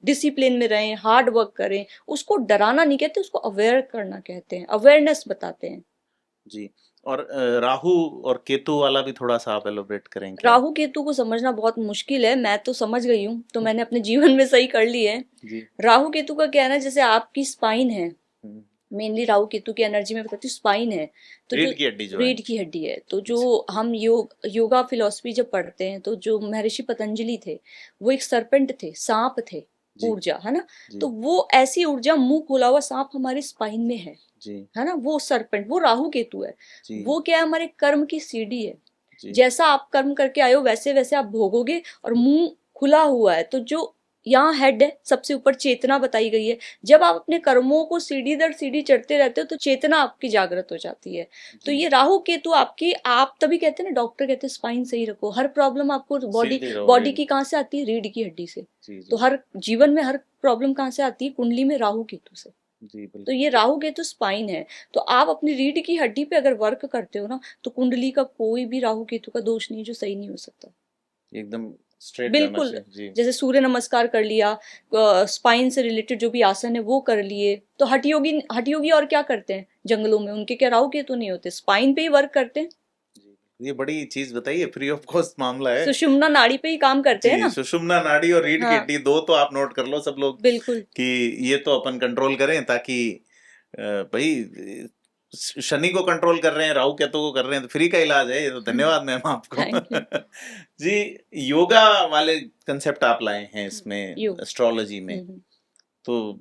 डिसिप्लिन में रहें, हार्ड वर्क करें। उसको डराना नहीं कहते, उसको अवेयर करना कहते हैं, अवेयरनेस बताते हैं। जी। और राहु और केतु वाला भी थोड़ा सा आप एलोब्रेट करें क्या? राहु केतु को समझना बहुत मुश्किल है, मैं तो समझ गई हूँ, तो मैंने अपने जीवन में सही कर ली है। जी राहु केतु का क्या है ना, जैसे आपकी स्पाइन है, हम्म, मेनली राहु केतु की एनर्जी में बताती हूँ, स्पाइन है। तो जो रीढ़ की हड्डी जो है। रीढ़ की हड्डी है, तो जो हम योगा फिलॉसफी जब पढ़ते हैं, तो जो महर्षि पतंजलि थे वो एक सरपेंट थे, सांप थे, जी ऊर्जा है ना। जी तो वो ऐसी ऊर्जा, मुंह खोला हुआ सांप हमारे स्पाइन में जी है ना, वो सरपेंट, वो राहु केतु है। जी वो क्या है, हमारे कर्म की सीढ़ी है। जी जैसा आप कर्म करके आए हो वैसे वैसे आप भोगोगे। और मुंह खुला हुआ है, तो जो यहाँ हेड है, सबसे ऊपर चेतना बताई गई है। जब आप अपने कर्मों को सीढ़ी दर सीढ़ी चढ़ते रहते हो तो चेतना आपकी जागृत हो जाती है। तो जी। ये राहु केतु आपकी, आप तभी कहते हैं ना, डॉक्टर कहते हैं स्पाइन सही रखो। हर प्रॉब्लम आपको बॉडी सीधी रहो बॉडी रीढ़। की कहाँ से आती है? रीढ़ की हड्डी से। जी तो जी हर जीवन में हर प्रॉब्लम कहाँ से आती है? कुंडली में राहु केतु से। जी तो बिल्कुल। ये राहु केतु स्पाइन है। तो आप अपनी रीढ़ की हड्डी पे अगर वर्क करते हो ना, तो कुंडली का कोई भी राहु केतु का दोष नहीं जो सही नहीं हो सकता। एकदम स्ट्रेट रहना बिल्कुल, चाहिए जी। जैसे सूर्य नमस्कार कर लिया, स्पाइन से रिलेटेड जो भी आसन है वो कर लिए। तो हठ योगी और क्या करते हैं जंगलों में? उनके क्या राहु केतु नहीं होते? स्पाइन पे ही वर्क करते हैं। जी ये बड़ी चीज बताइए, फ्री ऑफ कॉस्ट मामला है। सुषुम्ना नाड़ी पे ही काम करते हैं जी, ना। सुषुम्ना नाड़ी और रीढ़ की हाँ। हड्डी, दो तो आप नोट कर लो सब लोग बिल्कुल। कि ये तो अपन कंट्रोल करें, ताकि भाई शनि को कंट्रोल कर रहे हैं, राहु केतु को कर रहे हैं, तो फ्री का इलाज है ये तो। धन्यवाद मैम आपको। Thank you. जी, योगा वाले कंसेप्ट आप लाए हैं इसमें, योग। एस्ट्रोलॉजी में, तो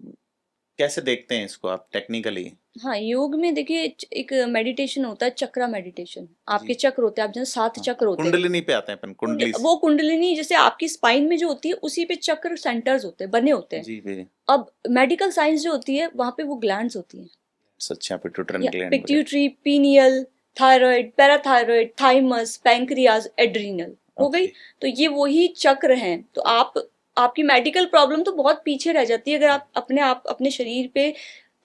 कैसे देखते हैं इसको आप टेक्निकली? हाँ, योग में देखिए एक मेडिटेशन होता है, चक्रा मेडिटेशन। आपके जी। चक्र होते हैं, आप जैसे 7 चक्र होते हैं। कुंडलिनी पे आते हैं अपन, कुंडली से। वो कुंडलिनी जैसे आपकी स्पाइन में जो होती है उसी पे चक्र सेंटर्स होते हैं, बने होते हैं। जी जी। अब मेडिकल साइंस जो होती है वहां पे वो ग्लैंड्स होती हैं। अच्छा, pituitary gland. Pituitary, pineal, thyroid, parathyroid, thymus, pancreas, adrenal हो गई। तो ये वही चक्र हैं। तो आपकी मेडिकल प्रॉब्लम तो बहुत पीछे रह जाती है अगर आप अपने शरीर पे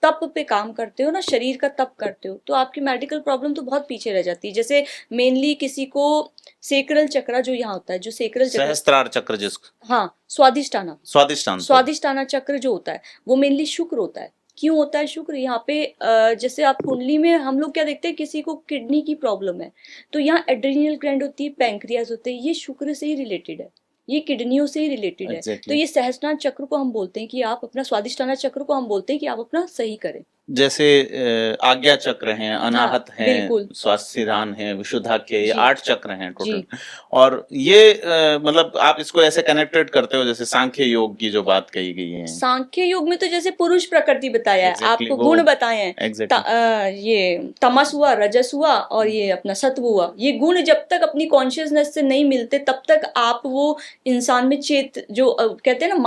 तप पे काम करते हो ना, शरीर का तप करते हो, तो आपकी मेडिकल प्रॉब्लम तो बहुत पीछे रह जाती है। जैसे मेनली किसी को सेक्रल चक्र जो यहाँ होता है, जो सेक्रल चक्र, सहस्त्रार चक्र जिसको, हाँ, स्वादिष्टाना, स्वादिष्टाना चक्र जो होता है वो मेनली शुक्र होता है। क्यों होता है शुक्र? यहाँ पे जैसे आप कुंडली में हम लोग क्या देखते हैं, किसी को किडनी की प्रॉब्लम है तो यहाँ एड्रीनल ग्लैंड होती है, पैंक्रियाज होते हैं, ये शुक्र से ही रिलेटेड है, ये किडनियों से ही रिलेटेड है। तो ये सहस्त्रार चक्र को हम बोलते हैं कि आप अपना, स्वादिष्टाना चक्र को हम बोलते हैं कि आप अपना सही करें। जैसे आज्ञा चक्र हैं, अनाहत हैं, बिल्कुल, स्वास्थ्यदान है, विशुद्धाक्य, ये जी। 8 चक्र हैं टोटल। और ये मतलब आप इसको ऐसे कनेक्टेड करते हो, जैसे सांख्य योग की जो बात कही गई है। सांख्य योग में तो जैसे पुरुष प्रकृति बताया है, आपको गुण बताए हैं। ये तमस हुआ, रजस हुआ और ये अपना सत्व हुआ। ये गुण जब तक अपनी कॉन्शियसनेस से नहीं मिलते तब तक आप वो इंसान में चेत, जो कहते हैं ना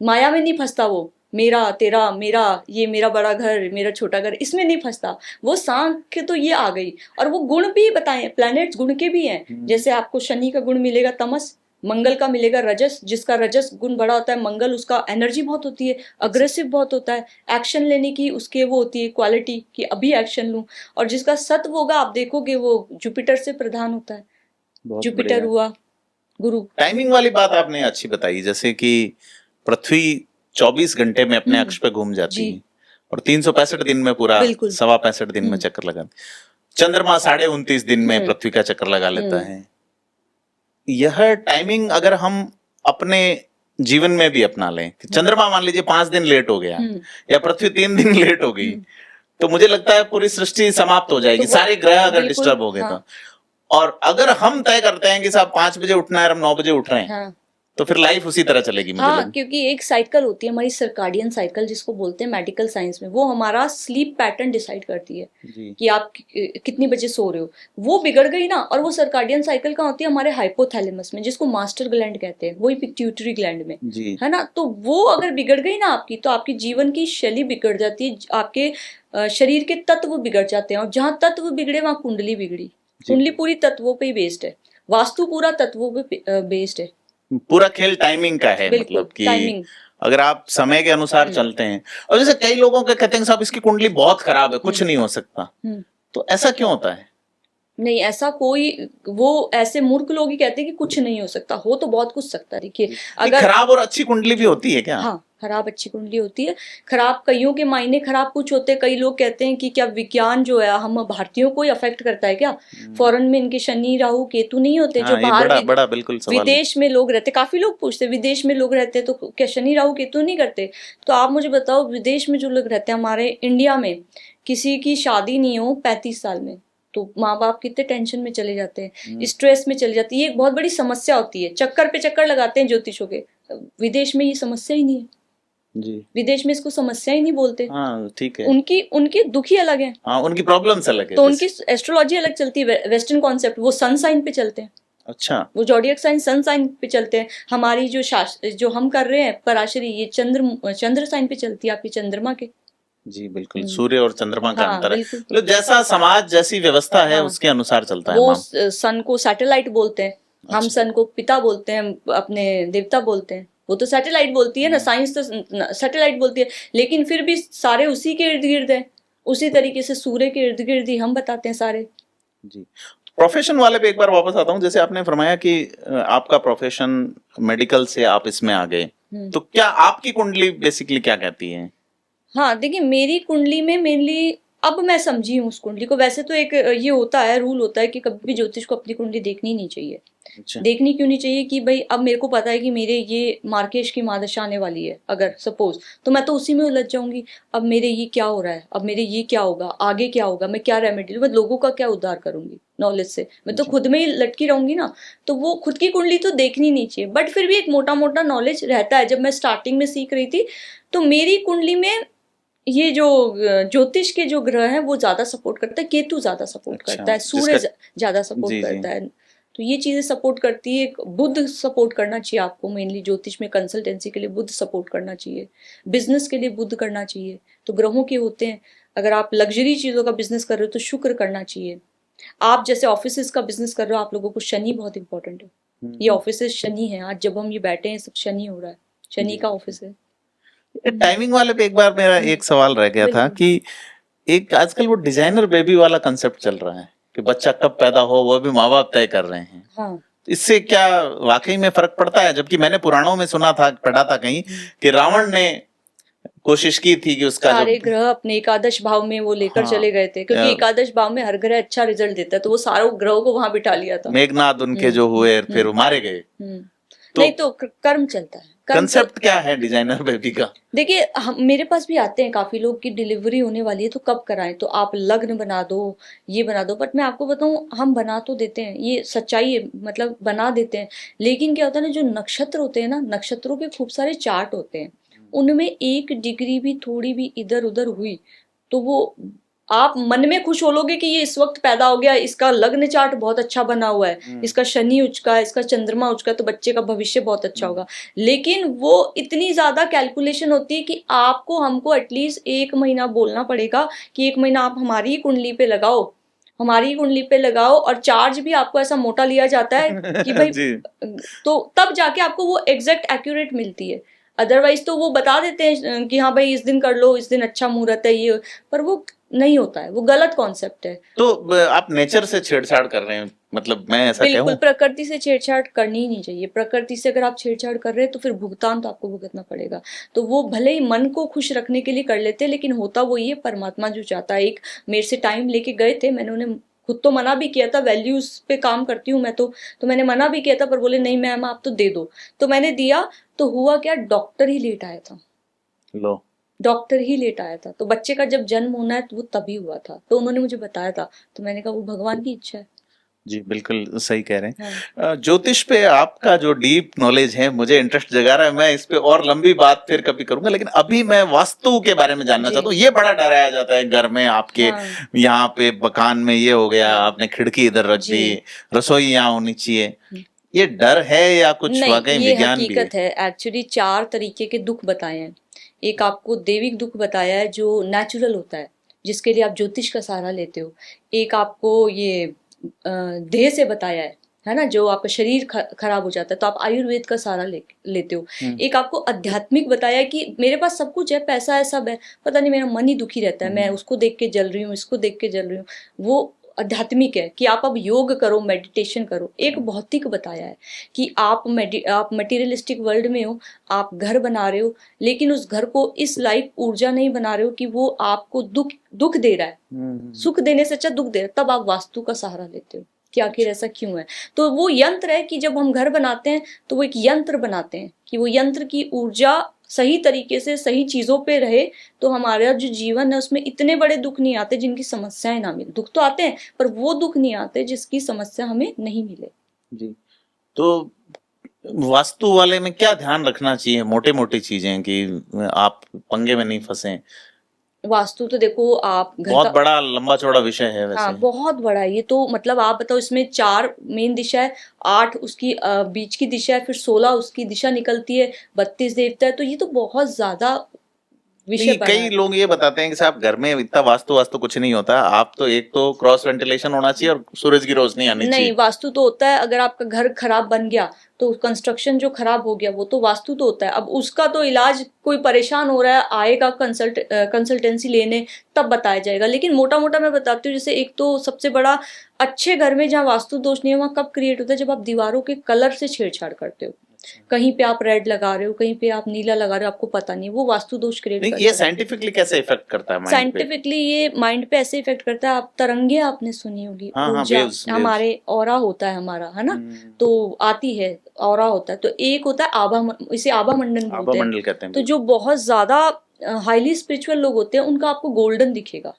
माया में नहीं फंसता वो, मेरा तेरा, मेरा ये, मेरा बड़ा घर, मेरा छोटा घर, इसमें नहीं फंसता वो। सांख्य तो ये आ गई। और वो गुण भी बताए, प्लैनेट्स गुण के भी हैं। जैसे आपको शनि का गुण मिलेगा तमस, मंगल का मिलेगा रजस, जिसका रजस गुण बड़ा होता है, मंगल उसका एनर्जी बहुत होती है, अग्रेसिव बहुत होता है, एक्शन लेने की उसके वो होती है क्वालिटी कि अभी एक्शन लूं। और जिसका सत्व होगा आप देखोगे वो जुपिटर से प्रधान होता है, जुपिटर हुआ गुरु। टाइमिंग वाली बात आपने अच्छी बताई, जैसे कि पृथ्वी 24 घंटे में अपने अक्ष पे घूम जाती है और 365 दिन में पूरा 65 दिन में चक्कर लगाती। चंद्रमा 29.5 दिन में पृथ्वी का चक्कर लगा लेता है। यह टाइमिंग अगर हम अपने जीवन में भी अपना लें, चंद्रमा मान लीजिए 5 दिन लेट हो गया या पृथ्वी 3 दिन लेट हो गई, तो मुझे लगता है पूरी सृष्टि समाप्त हो जाएगी, सारे ग्रह अगर डिस्टर्ब हो गए तो। और अगर हम तय करते हैं कि साहब 5 बजे उठना है और हम 9 बजे उठ रहे हैं, तो फिर लाइफ उसी तरह चलेगी। हाँ, क्योंकि एक साइकिल होती है हमारी, सर्काडियन साइकिल जिसको बोलते हैं मेडिकल साइंस में, वो हमारा स्लीप पैटर्न डिसाइड करती है कि आप कितनी बजे सो रहे हो। वो बिगड़ गई ना, और वो सर्काडियन साइकिल कहाँ होती है? हमारे हाइपोथैलेमस में, जिसको मास्टर ग्लैंड कहते हैं, वही पिट्यूटरी ग्लैंड में, है ना। तो वो अगर बिगड़ गई ना आपकी, तो आपकी जीवन की शैली बिगड़ जाती है, आपके शरीर के तत्व बिगड़ जाते हैं। और जहाँ तत्व बिगड़े वहां कुंडली बिगड़ी। कुंडली पूरी तत्वों पे ही बेस्ड है, वास्तु पूरा तत्वों पे बेस्ड है। पूरा खेल टाइमिंग का है, मतलब कि अगर आप समय के अनुसार चलते हैं। और जैसे कई लोगों के कहते हैं साहब इसकी कुंडली बहुत खराब है, कुछ नहीं हो सकता, तो ऐसा क्यों होता है? नहीं, ऐसा कोई, वो ऐसे मूर्ख लोग ही कहते हैं कि कुछ नहीं हो सकता, हो तो बहुत कुछ सकता है। देखिए, अगर खराब और अच्छी कुंडली भी होती है क्या? हाँ, खराब अच्छी कुंडली होती है। खराब, कईयों के मायने खराब कुछ होते हैं। कई लोग कहते हैं कि क्या विज्ञान जो है हम भारतीयों को ही अफेक्ट करता है क्या? फॉरेन में इनके शनि राहु केतु नहीं होते? हाँ, जो बाहर बड़ा बिल्कुल विदेश में लोग रहते, काफी लोग पूछते विदेश में लोग रहते हैं तो क्या शनि राहु केतु नहीं करते? तो आप मुझे बताओ, विदेश में जो लोग रहते हैं, हमारे इंडिया में किसी की शादी नहीं हो 35 साल में, तो माँ बाप कितने टेंशन में चले जाते हैं, स्ट्रेस में चले जाती है। ये एक बहुत बड़ी समस्या होती है। चक्कर पे चक्कर लगाते हैं ज्योतिषों के। विदेश में ये समस्या ही नहीं है जी। विदेश में इसको समस्या ही नहीं बोलते। हाँ, ठीक है। उनकी दुख ही अलग है। हाँ, उनकी प्रॉब्लम्स अलग है। तो उनकी एस्ट्रोलॉजी अलग चलती है, वेस्टर्न कॉन्सेप्ट। वो सन साइन पे चलते हैं। अच्छा, वो जॉडियक साइन सन साइन पे चलते हैं। हमारी जो हम कर रहे हैं पराशरी, ये चंद्र साइन पे चलती है, आपकी चंद्रमा के। जी बिल्कुल, सूर्य और चंद्रमा का अंतर है। मतलब जैसा समाज, जैसी व्यवस्था है, उसके अनुसार चलता है। वो सन को सैटेलाइट बोलते हैं, हम सन को पिता बोलते हैं, अपने देवता बोलते हैं। वो तो सैटेलाइट बोलती है ना, साइंस तो सैटेलाइट बोलती है, लेकिन फिर भी सारे उसी के इर्द गिर्द है। उसी तरीके से सूर्य के इर्द गिर्द ही हम बताते हैं सारे जी। प्रोफेशन वाले पे एक बार वापस आता हूँ। जैसे आपने फरमाया कि आपका प्रोफेशन मेडिकल से आप इसमें आ गए, तो क्या आपकी कुंडली बेसिकली क्या कहती है? हाँ, देखिए, मेरी कुंडली में मेनली अब मैं समझी हूँ उस कुंडली को। वैसे तो एक ये होता है, रूल होता है कि कभी भी ज्योतिष को अपनी कुंडली देखनी नहीं चाहिए। अच्छा। देखनी क्यों नहीं चाहिए कि भाई अब मेरे को पता है कि मेरे ये मार्केश की महादशा आने वाली है अगर सपोज, तो मैं तो उसी में उलझ जाऊंगी। अब मेरे ये क्या हो रहा है, अब मेरे ये क्या होगा, आगे क्या होगा, मैं क्या रेमेडी, मैं लोगों का क्या उद्धार करूंगी नॉलेज से, मैं तो अच्छा। खुद में ही लटकी रहूंगी ना। तो वो खुद की कुंडली तो देखनी नहीं चाहिए, बट फिर भी एक मोटा मोटा नॉलेज रहता है। जब मैं स्टार्टिंग में सीख रही थी तो मेरी कुंडली में ये जो ज्योतिष के जो ग्रह हैं वो ज्यादा सपोर्ट करता है, केतु ज्यादा सपोर्ट अच्छा, करता है, सूर्य जिसका ज्यादा सपोर्ट जी जी करता है। तो ये चीजें सपोर्ट करती है। बुध सपोर्ट करना चाहिए आपको, मेनली ज्योतिष में कंसल्टेंसी के लिए बुध सपोर्ट करना चाहिए, बिजनेस के लिए बुध करना चाहिए। तो ग्रहों के होते हैं। अगर आप लग्जरी चीजों का बिजनेस कर रहे हो तो शुक्र करना चाहिए। आप जैसे ऑफिस का बिजनेस कर रहे हो, आप लोगों को शनि बहुत इंपॉर्टेंट है। ये ऑफिस शनि है, आज जब हम ये बैठे हैं सब शनि हो रहा है, शनि का ऑफिस है। टाइमिंग वाले पे एक बार मेरा एक सवाल रह गया था बिल्कुल। कि एक आजकल वो डिजाइनर बेबी वाला कंसेप्ट चल रहा है कि बच्चा कब पैदा हो वो भी माँ बाप तय कर रहे हैं। हाँ। इससे क्या वाकई में फर्क पड़ता है? जबकि मैंने पुराणों में सुना था, पढ़ा था कहीं कि रावण ने कोशिश की थी कि उसका सारे जो ग्रह अपने एकादश भाव में वो लेकर हाँ चले गए थे, क्योंकि एकादश भाव में हर ग्रह अच्छा रिजल्ट देता है, तो वो सारों ग्रहों को वहां बिठा लिया था। मेघनाथ उनके जो हुए फिर वो मारे गए। तो नहीं तो कर्म चलता है, कर्म कंसेप्ट क्या है डिजाइनर बेबी का? देखिए मेरे पास भी आते हैं काफी लोग की डिलीवरी होने वाली है तो कब कराएं, तो आप लग्न बना दो, ये बना दो। बट मैं आपको बताऊं, हम बना तो देते हैं, ये सच्चाई है, मतलब बना देते हैं। लेकिन क्या होता है ना, जो नक्षत्र होते हैं ना, नक्षत्रों के खूब सारे चार्ट होते हैं, उनमें 1 डिग्री भी थोड़ी भी इधर उधर हुई तो वो आप मन में खुश हो लोगे कि ये इस वक्त पैदा हो गया, इसका लग्न चार्ट बहुत अच्छा बना हुआ है, इसका शनि उचका है, इसका चंद्रमा उचका है, तो बच्चे का भविष्य बहुत अच्छा होगा। लेकिन वो इतनी ज्यादा कैलकुलेशन होती है कि आपको हमको एटलीस्ट 1 महीना बोलना पड़ेगा कि 1 महीना आप हमारी कुंडली पे लगाओ, हमारी कुंडली पे लगाओ, और चार्ज भी आपको ऐसा मोटा लिया जाता है कि भाई तो तब जाके आपको वो एग्जैक्ट एक्यूरेट मिलती है। अदरवाइज तो वो बता देते हैं कि हाँ भाई इस दिन कर लो, इस दिन अच्छा मुहूर्त है ये, पर वो नहीं होता है, वो गलत कॉन्सेप्ट है। तो आप नेचर से छेड़छाड़ कर रहे हैं, मतलब मैं ऐसा बिल्कुल, कहूं? प्रकृति से छेड़छाड़ करनी ही नहीं चाहिए। प्रकृति से अगर आप छेड़छाड़ कर रहे हैं तो फिर भुगतान तो आपको भुगतना पड़ेगा। तो वो भले ही मन को खुश रखने के लिए कर लेते हैं, लेकिन होता वो ये परमात्मा जो चाहता है। एक मेरे से टाइम लेके गए थे, मैंने उन्हें खुद तो मना भी किया था, वैल्यूज पे काम करती हूँ मैं तो मैंने मना भी किया था, पर बोले नहीं मैम आप तो दे दो। तो मैंने दिया, तो हुआ क्या, डॉक्टर ही लेट आया था। लो, डॉक्टर ही लेट आया था। तो बच्चे का जब जन्म होना है तो वो तभी हुआ था, तो उन्होंने मुझे बताया था। तो मैंने कहा वो भगवान की इच्छा है। जी बिल्कुल सही कह रहे हैं। हाँ। ज्योतिष पे आपका जो डीप नॉलेज है मुझे इंटरेस्ट जगा रहा है। मैं इस पे और लंबी बात फिर कभी करूंगा, लेकिन अभी मैं वास्तु के बारे में जानना जी। चाहता हूँ। ये बड़ा डराया जाता है घर में आपके, हाँ। यहाँ पे मकान में ये हो गया, आपने खिड़की इधर रख जी। दी, रसोई यहाँ होनी चाहिए। ये डर है या कुछ नहीं, वाकई ये विज्ञान भी है? हकीकत है। एक्चुअली 4 तरीके के दुख बताए हैं। एक आपको देविक दुख बताया है जो नेचुरल होता है, जिसके लिए आप ज्योतिष का सहारा लेते हो। एक आपको ये देह से बताया है ना, जो आपका शरीर खराब हो जाता है तो आप आयुर्वेद का सहारा लेते हो। एक आपको आध्यात्मिक बताया है कि मेरे पास सब कुछ है, पैसा है, सब है, पता नहीं मेरा मन ही दुखी रहता है, मैं उसको देख के जल रही हूँ, इसको देख के जल रही हूँ। वो आध्यात्मिक है कि आप अब योग करो, मेडिटेशन करो। एक भौतिक बताया है कि आप मटेरियलिस्टिक वर्ल्ड में हो, आप घर बना रहे हो, लेकिन उस घर को इस लाइफ ऊर्जा नहीं बना रहे हो कि वो आपको दुख दे रहा है, सुख देने से अच्छा दुख दे रहा है, तब आप वास्तु का सहारा लेते हो कि आखिर ऐसा क्यों है। तो वो यंत्र है कि जब हम घर बनाते हैं तो वो एक यंत्र बनाते हैं कि वो यंत्र की ऊर्जा सही तरीके से सही चीजों पे रहे, तो हमारा जो जीवन है उसमें इतने बड़े दुख नहीं आते जिनकी समस्याएं ना मिले। दुख तो आते हैं पर वो दुख नहीं आते जिसकी समस्या हमें नहीं मिले। जी। तो वास्तु वाले में क्या ध्यान रखना चाहिए, मोटे मोटी चीजें, कि आप पंगे में नहीं फंसे? वास्तु तो देखो, आप घर बहुत का बड़ा लंबा चौड़ा विषय है वैसे। हाँ बहुत बड़ा है ये तो। मतलब आप बताओ, इसमें 4 मेन दिशा है, 8 उसकी बीच की दिशा है, फिर 16 उसकी दिशा निकलती है, 32 देवता है, तो ये तो बहुत ज्यादा विषय नहीं, पड़ा कई है। लोग ये बताते हैं कि साहब घर में इतना वास्तु वास्तु कुछ नहीं होता, आप तो एक तो क्रॉस वेंटिलेशन होना चाहिए और सूरज की रोशनी आनी नहीं, चाहिए। वास्तु तो होता है अगर आपका घर खराब बन गया तो कंस्ट्रक्शन जो खराब हो गया वो तो वास्तु तो होता है। अब उसका तो इलाज, कोई परेशान हो रहा है आएगा कंसल्टेंसी लेने, तब बताया जाएगा। लेकिन मोटा मोटा मैं बताती हूँ, जैसे एक तो सबसे बड़ा, अच्छे घर में जहाँ वास्तु दोष नहीं है वहाँ कब क्रिएट होता है, जब आप दीवारों के कलर से छेड़छाड़ करते हो। कहीं पे आप रेड लगा रहे हो, कहीं पे आप नीला लगा रहे हो, आपको पता नहीं, वो वास्तु दोष क्रिएट नहीं, करता ये है। साइंटिफिकली कैसे इफेक्ट करता है माइंड पे? साइंटिफिकली ये माइंड पे ऐसे इफेक्ट करता है, आप तरंगे आपने सुनी होगी, हाँ, ऊर्जा waves। हमारे ऑरा होता है हमारा, है ना, तो आती है, ऑरा होता है, तो एक होता है इसे आभा मंडल आभा बोलते हैं। मंडल कहते हैं तो जो बहुत ज्यादा हाईली स्पिरिचुअल लोग होते हैं उनका आपको गोल्डन दिखेगा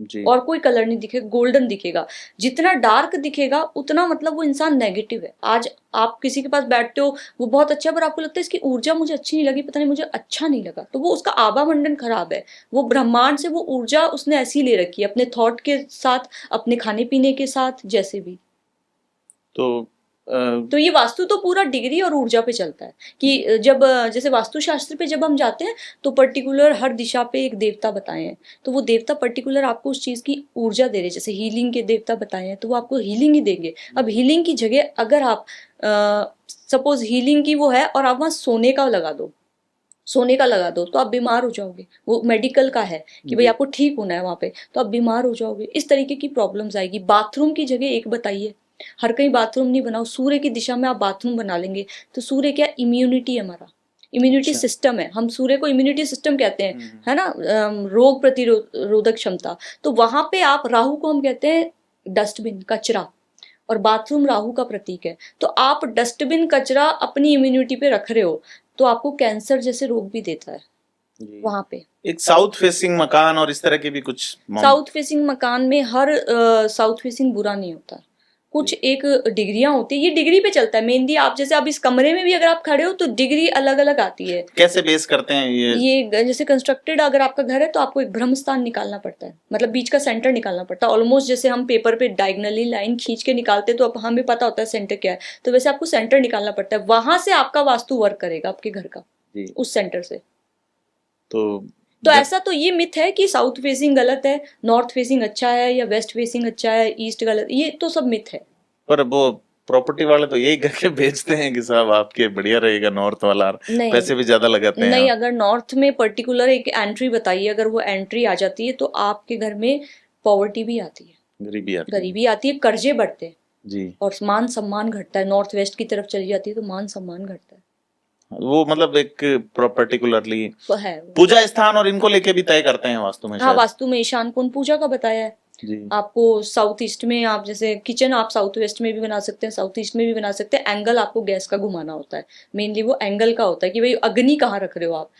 जी। और कोई कलर नहीं दिखेगा, गोल्डन दिखेगा। जितना डार्क दिखेगा उतना मतलब वो इंसान नेगेटिव है। आज आप किसी के पास बैठते हो, वो बहुत अच्छा है, पर आपको लगता है इसकी ऊर्जा मुझे अच्छी नहीं लगी, पता नहीं मुझे अच्छा नहीं लगा, तो वो उसका आभा मंडन खराब है। वो ब्रह्मांड से वो ऊर्जा उसने ऐसी ले रखी है, अपने थॉट के साथ, अपने खाने पीने के साथ, जैसे भी। तो ये वास्तु तो पूरा डिग्री और ऊर्जा पे चलता है कि जब जैसे वास्तुशास्त्र पे जब हम जाते हैं तो पर्टिकुलर हर दिशा पे एक देवता बताए हैं, तो वो देवता पर्टिकुलर आपको उस चीज की ऊर्जा दे रहे हैं। जैसे हीलिंग के देवता बताए हैं तो वो आपको हीलिंग ही देंगे। अब हीलिंग की जगह अगर आप सपोज हीलिंग की वो है और आप वहां सोने का लगा दो, सोने का लगा दो, तो आप बीमार हो जाओगे। वो मेडिकल का है कि भाई आपको ठीक होना है वहां पे, तो आप बीमार हो जाओगे। इस तरीके की प्रॉब्लम्स आएगी। बाथरूम की जगह एक बताइए, हर कहीं बाथरूम नहीं बनाओ, सूर्य की दिशा में आप बाथरूम बना लेंगे तो सूर्य क्या, इम्यूनिटी है हमारा, इम्यूनिटी सिस्टम है। हम सूर्य को इम्यूनिटी सिस्टम कहते हैं, है ना, रोग प्रतिरोधक क्षमता। तो वहां पे आप राहु को हम कहते हैं डस्टबिन, कचरा, और बाथरूम राहु का प्रतीक है। तो आप डस्टबिन, कचरा अपनी इम्यूनिटी पे रख रहे हो तो आपको कैंसर जैसे रोग भी देता है वहां पे। एक साउथ फेसिंग मकान और इस तरह के भी कुछ साउथ फेसिंग मकान में हर साउथ फेसिंग बुरा नहीं होता, कुछ एक डिग्रियां होती है, ये डिग्री पे चलता है मेनली। आप जैसे अब इस कमरे में भी अगर आप खड़े हो तो डिग्री अलग अलग आती है। कैसे बेस करते हैं ये जैसे कंस्ट्रक्टेड अगर आपका घर है तो आपको एक ब्रह्म स्थान निकालना पड़ता है, मतलब बीच का सेंटर निकालना पड़ता है। ऑलमोस्ट जैसे हम पेपर पे डायगनली लाइन खींच के निकालते तो अब हमें पता होता है सेंटर क्या है, तो वैसे आपको सेंटर निकालना पड़ता है। वहां से आपका वास्तु वर्क करेगा आपके घर का, उस सेंटर से। तो ऐसा तो ये मिथ है कि साउथ फेसिंग गलत है, नॉर्थ फेसिंग अच्छा है, या वेस्ट फेसिंग अच्छा है, ईस्ट गलत, ये तो सब मिथ है। पर वो प्रॉपर्टी वाले तो यही करके बेचते हैं कि साहब आपके बढ़िया रहेगा नॉर्थ वाला, पैसे भी ज्यादा लगाते हैं। नहीं, अगर नॉर्थ में पर्टिकुलर एक एंट्री बताइए, अगर वो एंट्री आ जाती है तो आपके घर में पॉवर्टी भी आती है, गरीबी आती है, कर्जे बढ़ते हैं जी, और मान सम्मान घटता है। नॉर्थ वेस्ट की तरफ चली जाती है तो मान सम्मान घटता है। वो मतलब एक पर्टिकुलरली है पूजा स्थान और इनको लेके भी तय करते हैं वास्तु में। हाँ, वास्तु में ईशान कोण पूजा का बताया है जी। आपको साउथ ईस्ट में, आप जैसे किचन आप साउथ वेस्ट में भी बना सकते हैं, साउथ ईस्ट में भी बना सकते हैं। एंगल आपको गैस का घुमाना होता है, मेनली वो एंगल का होता है कि भाई अग्नि कहाँ रख रहे हो आप।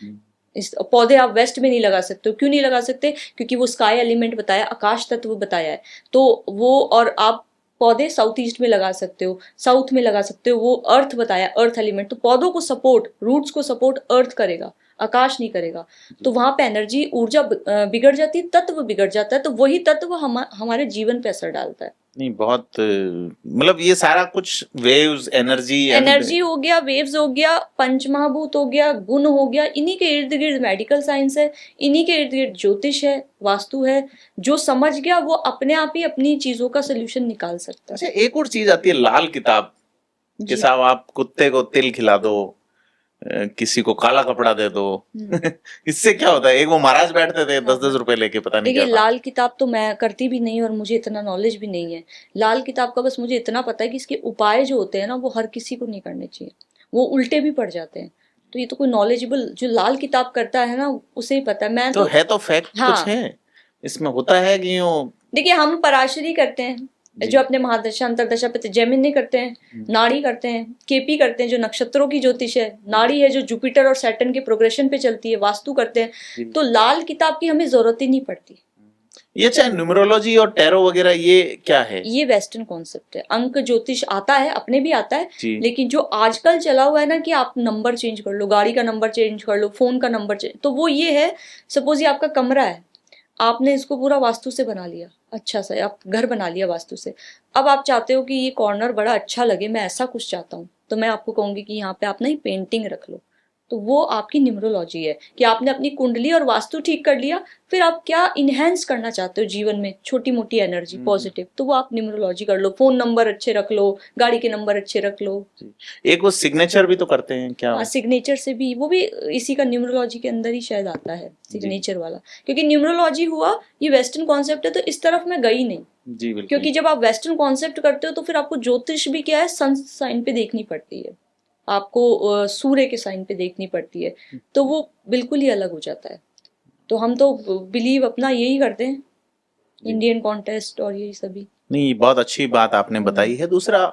इस पौधे आप वेस्ट में नहीं लगा सकते हो, क्यों नहीं लगा सकते, क्योंकि वो स्काई एलिमेंट बताया, आकाश तत्व बताया है, तो वो, और आप पौधे साउथ ईस्ट में लगा सकते हो, साउथ में लगा सकते हो, वो अर्थ बताया, अर्थ एलिमेंट, तो पौधों को सपोर्ट, रूट्स को सपोर्ट अर्थ करेगा, आकाश नहीं करेगा। तो वहां पे एनर्जी, ऊर्जा बिगड़ जाती है, तत्व बिगड़ जाता है, तो वही तत्व हमारे जीवन पे असर डालता है। नहीं, बहुत मतलब ये सारा कुछ वेव्स, एनर्जी हो गया, वेव्स हो गया, पंचमहाभूत हो गया, गुण हो गया, इन्हीं के इर्द गिर्द मेडिकल साइंस है, इन्हीं के इर्द गिर्द ज्योतिष है, वास्तु है। जो समझ गया वो अपने आप ही अपनी चीजों का सोल्यूशन निकाल सकता है। अच्छा, एक और चीज आती है लाल किताब कि साहब आप कुत्ते को तिल खिला दो, किसी को काला कपड़ा दे दो। इससे क्या होता है? एक वो महाराज बैठते थे 10-10 रुपए लेके, पता नहीं क्या। देखिए, लाल किताब तो मैं करती भी नहीं और मुझे इतना नॉलेज भी नहीं है लाल किताब का। बस मुझे इतना पता है कि इसके उपाय जो होते हैं ना, वो हर किसी को नहीं करने चाहिए, वो उल्टे भी पड़ जाते हैं। तो ये तो कोई नॉलेजेबल जो लाल किताब करता है ना, उसे ही पता है। मैं तो है तो फैक्ट कुछ है इसमें, होता है कि देखिए, हम पराशरी करते हैं जो अपने महादशा अंतरदशा पे, जेमिनी करते हैं, नाड़ी करते हैं, केपी करते हैं जो नक्षत्रों की ज्योतिष है, नाड़ी है जो जुपिटर और सैटर्न के प्रोग्रेशन पे चलती है, वास्तु करते हैं। तो लाल किताब की हमें जरूरत ही नहीं पड़ती। ये चाहे न्यूमरोलॉजी और टैरो वगैरह, ये क्या है? ये वेस्टर्न कॉन्सेप्ट है। अंक ज्योतिष आता है, अपने भी आता है, लेकिन जो आजकल चला हुआ है ना कि आप नंबर चेंज कर लो, गाड़ी का नंबर चेंज कर लो, फोन का नंबर चेंज, तो वो ये है, सपोज ये आपका कमरा है, आपने इसको पूरा वास्तु से बना लिया, अच्छा सा आप घर बना लिया वास्तु से। अब आप चाहते हो कि ये कॉर्नर बड़ा अच्छा लगे, मैं ऐसा कुछ चाहता हूँ, तो मैं आपको कहूंगी कि यहाँ पे आप ना ही पेंटिंग रख लो। तो वो आपकी न्यूमरोलॉजी है कि आपने अपनी कुंडली और वास्तु ठीक कर लिया, फिर आप क्या इनहेंस करना चाहते हो जीवन में, छोटी मोटी एनर्जी पॉजिटिव, तो वो आप न्यूमरोलॉजी कर लो। फोन नंबर अच्छे रख लो, गाड़ी के नंबर अच्छे रख लो। एक वो सिग्नेचर भी तो करते हैं क्या? हाँ, सिग्नेचर से भी, वो भी इसी का न्यूमरोलॉजी के अंदर ही शायद आता है सिग्नेचर वाला, क्योंकि न्यूमरोलॉजी हुआ ये वेस्टर्न कॉन्सेप्ट है, तो इस तरफ मैं गई नहीं जी, क्योंकि जब आप वेस्टर्न कॉन्सेप्ट करते हो तो फिर आपको ज्योतिष भी क्या है, सन साइन पे देखनी पड़ती है। आपको सूर्य के साइन पे देखनी पड़ती है, तो वो बिल्कुल ही अलग हो जाता है। तो हम तो बिलीव अपना यही करते हैं, इंडियन कॉन्टेस्ट और यही सभी। नहीं, बहुत अच्छी बात आपने बताई है। दूसरा,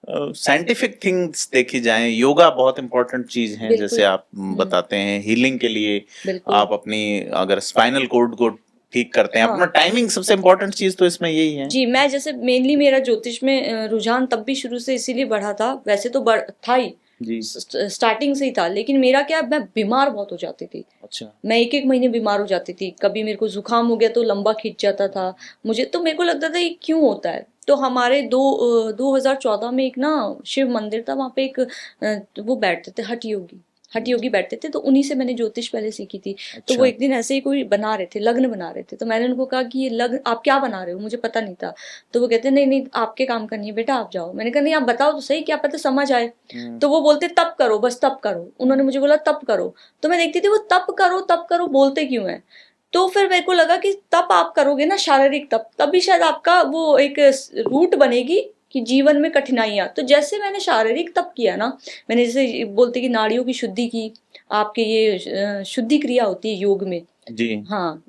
साइंटिफिक थिंग्स देखी जाएं, योगा बहुत इंपॉर्टेंट चीज है, बिल्कुल। जैसे आप बताते हैं हीलिंग के लिए। बिल्कुल। आप अपनी अगर स्पाइनल कोड को ठीक करते हैं, हाँ। अपना टाइमिंग सबसे इम्पोर्टेंट चीज तो इसमें यही है। जी, मैं जैसे मेनली मेरा ज्योतिष में रुझान तब भी शुरू से इसीलिए बढ़ा था, वैसे तो था ही जी। स्टार्टिंग से ही था, लेकिन मेरा क्या, मैं बीमार बहुत हो जाती थी। अच्छा। मैं एक एक महीने बीमार हो जाती थी, कभी मेरे को जुकाम हो गया तो लंबा खींच जाता था मुझे, तो मेरे को लगता था ये क्यों होता है। तो हमारे 2014 में एक ना शिव मंदिर था, वहाँ पे एक वो बैठते थे हठ योगी बैठते थे, तो उन्हीं से मैंने ज्योतिष पहले सीखी थी। तो वो एक दिन ऐसे ही कोई बना रहे थे, लग्न बना रहे थे, तो मैंने उनको कहा कि ये लग्न आप क्या बना रहे हो, मुझे पता नहीं था। तो वो कहते नहीं नहीं आपके काम करनी है बेटा, आप जाओ। मैंने कहा नहीं आप बताओ तो सही, क्या पता समझ आए। तो वो बोलते तप करो, बस तप करो। उन्होंने मुझे बोला तप करो, तो मैं देखती थी वो तप करो बोलते क्यों है। तो फिर मेरे को लगा कि तप आप करोगे ना, शारीरिक तप, तभी शायद आपका वो एक रूट बनेगी कि जीवन में कठिनाइयां। तो जैसे मैंने शारीरिक तप किया ना, मैंने जैसे बोलते कि नाड़ियों की शुद्धि की, आपके ये शुद्धि क्रिया होती है योग में। जी। हाँ,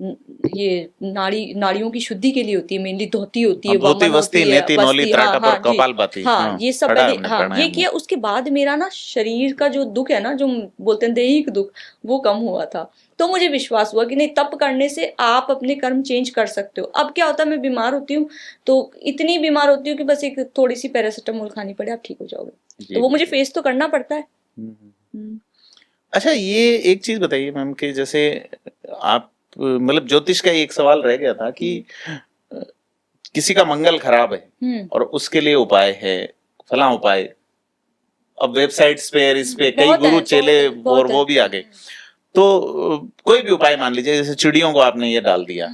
ये नाड़ियों की शुद्धि के लिए होती है, मेनली धोती होती है, धोती वमन वस्ती होती है, नेति नौली वस्ती। हाँ त्राटा हाँ पर जी। कपालभाति। हाँ, ये सब पढ़ा है पहले, हमने, हाँ प्राणायाम ये में। किया। उसके बाद मेरा ना शरीर का जो दुख है ना, जो बोलते हैं दैहिक दुख, वो कम हुआ था। तो मुझे विश्वास हुआ कि नहीं, तप करने से आप अपने कर्म चेंज कर सकते हो। अब क्या होता है, मैं बीमार होती हूँ तो इतनी बीमार होती हूँ कि बस एक थोड़ी सी पैरासिटामोल खानी पड़े, आप ठीक हो जाओगे। तो वो मुझे फेस तो करना पड़ता है। अच्छा, ये एक चीज बताइए मैम कि जैसे आप मतलब ज्योतिष का एक सवाल रह गया था कि किसी का मंगल खराब है और उसके लिए उपाय है, फला उपाय। अब वेबसाइट्स पे इस पे कई बहुत गुरु है, चेले बहुत और है। वो भी आ गए। तो कोई भी उपाय मान लीजिए, जैसे चिड़ियों को आपने ये डाल दिया,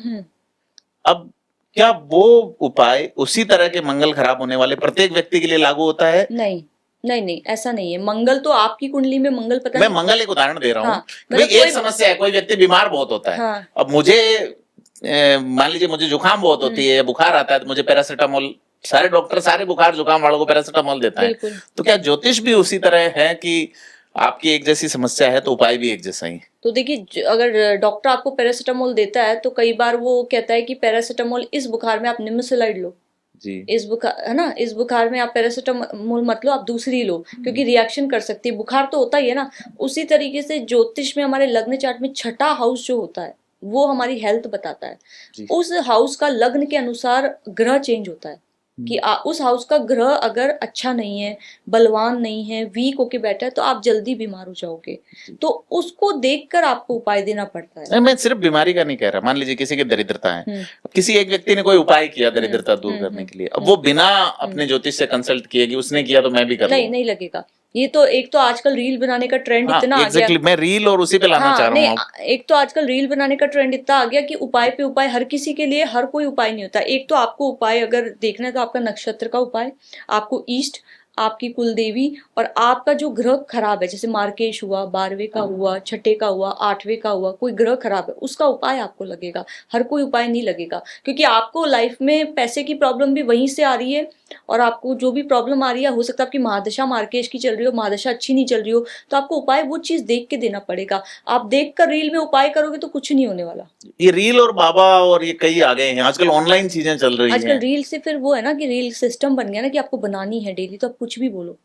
अब क्या वो उपाय उसी तरह के मंगल खराब होने वाले प्रत्येक व्यक्ति के लिए लागू होता है? नहीं नहीं नहीं, ऐसा नहीं है। मंगल तो आपकी कुंडली में मंगल पता मैं नहीं। मंगल एक उदाहरण दे रहा हूँ। हाँ, भाई मतलब एक कोई समस्या है, कोई व्यक्ति बीमार बहुत होता है। हाँ। अब मुझे मान लीजिए मुझे जुकाम बहुत होती है, बुखार आता है, तो मुझे पैरासिटामोल, सारे डॉक्टर सारे बुखार जुकाम वालों को पैरासिटामोल देता है। बिल्कुल। तो क्या ज्योतिष भी उसी तरह है कि आपकी एक जैसी समस्या है तो उपाय भी एक जैसा ही? तो देखिए, अगर डॉक्टर आपको पैरासिटामोल देता है तो कई बार वो कहता है कि पैरासिटामोल इस बुखार में आप निमेसुलाइड लो, जी। इस बुखार है ना, इस बुखार में आप पैरासिटामोल मत लो, आप दूसरी लो, क्योंकि रिएक्शन कर सकती है। बुखार तो होता ही है ना। उसी तरीके से ज्योतिष में हमारे लग्न चार्ट में छठा हाउस जो होता है वो हमारी हेल्थ बताता है। उस हाउस का लग्न के अनुसार ग्रह चेंज होता है कि उस हाउस का ग्रह अगर अच्छा नहीं है, बलवान नहीं है, वीक होके बैठा है, तो आप जल्दी बीमार हो जाओगे। तो उसको देखकर आपको उपाय देना पड़ता है। नहीं, मैं सिर्फ बीमारी का नहीं कह रहा। मान लीजिए किसी की दरिद्रता है, अब किसी एक व्यक्ति ने कोई उपाय किया दरिद्रता दूर करने के लिए, अब वो बिना अपने ज्योतिष से कंसल्ट किए कि उसने किया तो मैं भी कर लूं। नहीं लगेगा। ये तो एक तो आजकल रील बनाने का ट्रेंड हाँ, इतना आ गया। मैं रील और उसी पे लाना चाह रहा हूँ। एक तो आजकल रील बनाने का ट्रेंड इतना आ गया कि उपाय पे उपाय, हर किसी के लिए हर कोई उपाय नहीं होता। एक तो आपको उपाय अगर देखना है तो आपका नक्षत्र का उपाय, आपको ईष्ट, आपकी कुल देवी, और आपका जो ग्रह खराब है, जैसे मार्केश हुआ, 12वें का हुआ, छठे का हुआ, 8वें का हुआ, कोई ग्रह खराब है, उसका उपाय आपको लगेगा। हर कोई उपाय नहीं लगेगा, क्योंकि आपको लाइफ में पैसे की प्रॉब्लम भी वहीं से आ रही है, और आपको जो भी प्रॉब्लम आ रही है, हो सकता है आपकी महादशा मार्केश की चल रही हो, महादशा अच्छी नहीं चल रही हो, तो आपको उपाय वो चीज देख के देना पड़ेगा। आप देख कर रील में उपाय करोगे तो कुछ नहीं होने वाला। ये रील और बाबा और ये कई आ गए हैं आजकल, ऑनलाइन चीजें चल रही आजकल हैं। रील से फिर वो है ना कि रील सिस्टम बन गया ना कि आपको बनानी है डेली, तो आप कुछ भी बोलो,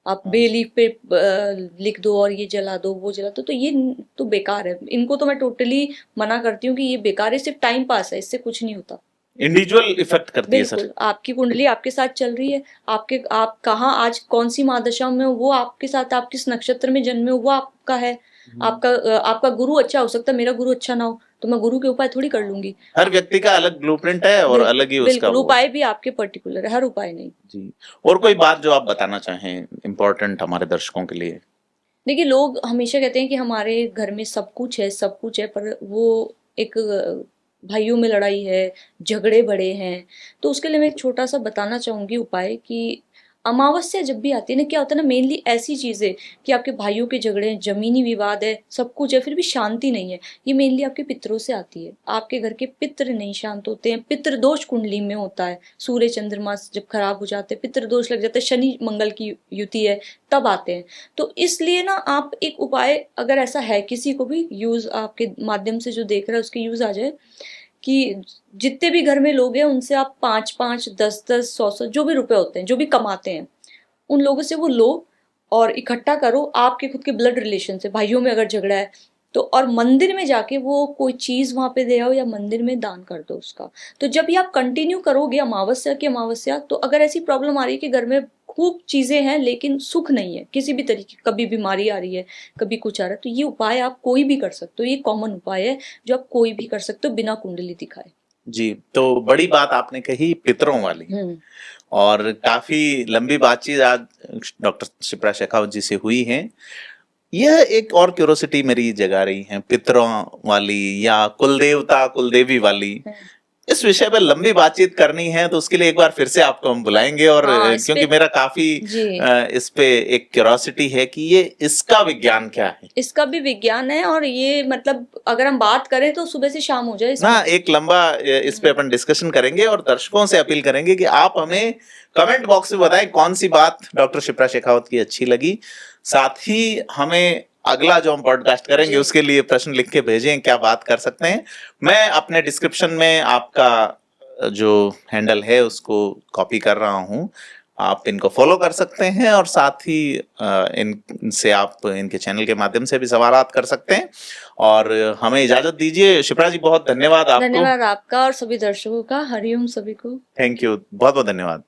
आप बेलीफ पे लिख दो और ये जला दो वो जला दो, तो ये तो बेकार है। इनको तो मैं टोटली मना करती हूँ कि ये बेकार है, सिर्फ टाइम पास है, इससे कुछ नहीं होता। इंडिविजुअल इफेक्ट करती है सर। बिल्कुल, आपकी कुंडली आपके साथ चल रही है, आप कहाँ आज कौन सी महादशा में हो वो आपके साथ, आप किस नक्षत्र में जन्मे हो वो आपका है। आपका गुरु अच्छा हो सकता है, मेरा गुरु अच्छा ना हो, तो मैं गुरु के उपाय थोड़ी कर लूंगी। हर व्यक्ति का अलग ब्लूप्रिंट है और अलग ही उसका बिल्कुल, वो। उपाय भी आपके पर्टिकुलर है, हर उपाय नहीं। जी। और कोई बात जो आप बताना चाहें इम्पोर्टेंट हमारे दर्शकों के लिए? देखिए, लोग हमेशा कहते हैं कि हमारे घर में सब कुछ है, सब कुछ है, पर वो एक भाइयों में लड़ाई है, झगड़े बड़े हैं। तो उसके लिए मैं एक छोटा सा बताना चाहूंगी उपाय कि अमावस्या जब भी आती है ना, क्या होता है ना, मेनली ऐसी चीजें कि आपके भाइयों के झगड़े हैं, जमीनी विवाद है, सब कुछ है, फिर भी शांति नहीं है, ये मेनली आपके पितरों से आती है। आपके घर के पितृ नहीं शांत होते हैं, पितृ दोष कुंडली में होता है, सूर्य चंद्रमा जब खराब हो जाते हैं, पितृ दोष लग जाते हैं, शनि मंगल की युति है तब आते हैं। तो इसलिए ना आप एक उपाय, अगर ऐसा है किसी को भी यूज आपके माध्यम से जो देख रहा है उसके यूज आ जाए, कि जितने भी घर में लोग हैं उनसे आप 5-5, 10-10, 100-100 जो भी रुपए होते हैं, जो भी कमाते हैं, उन लोगों से वो लो और इकट्ठा करो। आपके खुद के ब्लड रिलेशन से, भाइयों में अगर झगड़ा है तो, और मंदिर में जाके वो कोई चीज वहां पे दे आओ या मंदिर में दान कर दो उसका। तो जब ये आप कंटिन्यू करोगे अमावस्या की अमावस्या, तो अगर ऐसी प्रॉब्लम आ रही है कि घर में खूब चीजें हैं लेकिन सुख नहीं है किसी भी तरीके, कभी बीमारी आ रही है, कभी कुछ आ रहा है, तो ये उपाय आप कोई भी कर सकते हो। ये कॉमन उपाय है जो आप कोई भी कर सकते हो बिना कुंडली दिखाए। जी, तो बड़ी बात आपने कही पितरों वाली, और काफी लंबी बातचीत आज डॉक्टर शिप्रा शेखावत जी से हुई है। यह एक और क्यूरोसिटी मेरी जगा रही है, पितरों वाली या कुलदेवता कुलदेवी वाली, इस विषय पर लंबी बातचीत करनी है तो उसके लिए एक बार फिर से आपको हम बुलाएंगे। और हाँ, क्योंकि मेरा काफी इस पे एक क्यूरोसिटी है कि ये इसका विज्ञान क्या है। इसका भी विज्ञान है, और ये मतलब अगर हम बात करें तो सुबह से शाम हो जाए ना, एक लंबा इस पे अपन डिस्कशन करेंगे, और दर्शकों से अपील करेंगे कि आप हमें कमेंट बॉक्स में बताएं कौन सी बात डॉक्टर शिप्रा शेखावत की अच्छी लगी। साथ ही हमें अगला जो हम पॉडकास्ट करेंगे उसके लिए प्रश्न लिख के भेजें, क्या बात कर सकते हैं। मैं अपने डिस्क्रिप्शन में आपका जो हैंडल है उसको कॉपी कर रहा हूं, आप इनको फॉलो कर सकते हैं, और साथ ही इनसे आप इनके चैनल के माध्यम से भी सवालात कर सकते हैं। और हमें इजाजत दीजिए। शिप्रा जी, बहुत धन्यवाद आपको। धन्यवाद आपका और सभी दर्शकों का। हरिओम सभी को। थैंक यू, बहुत बहुत धन्यवाद।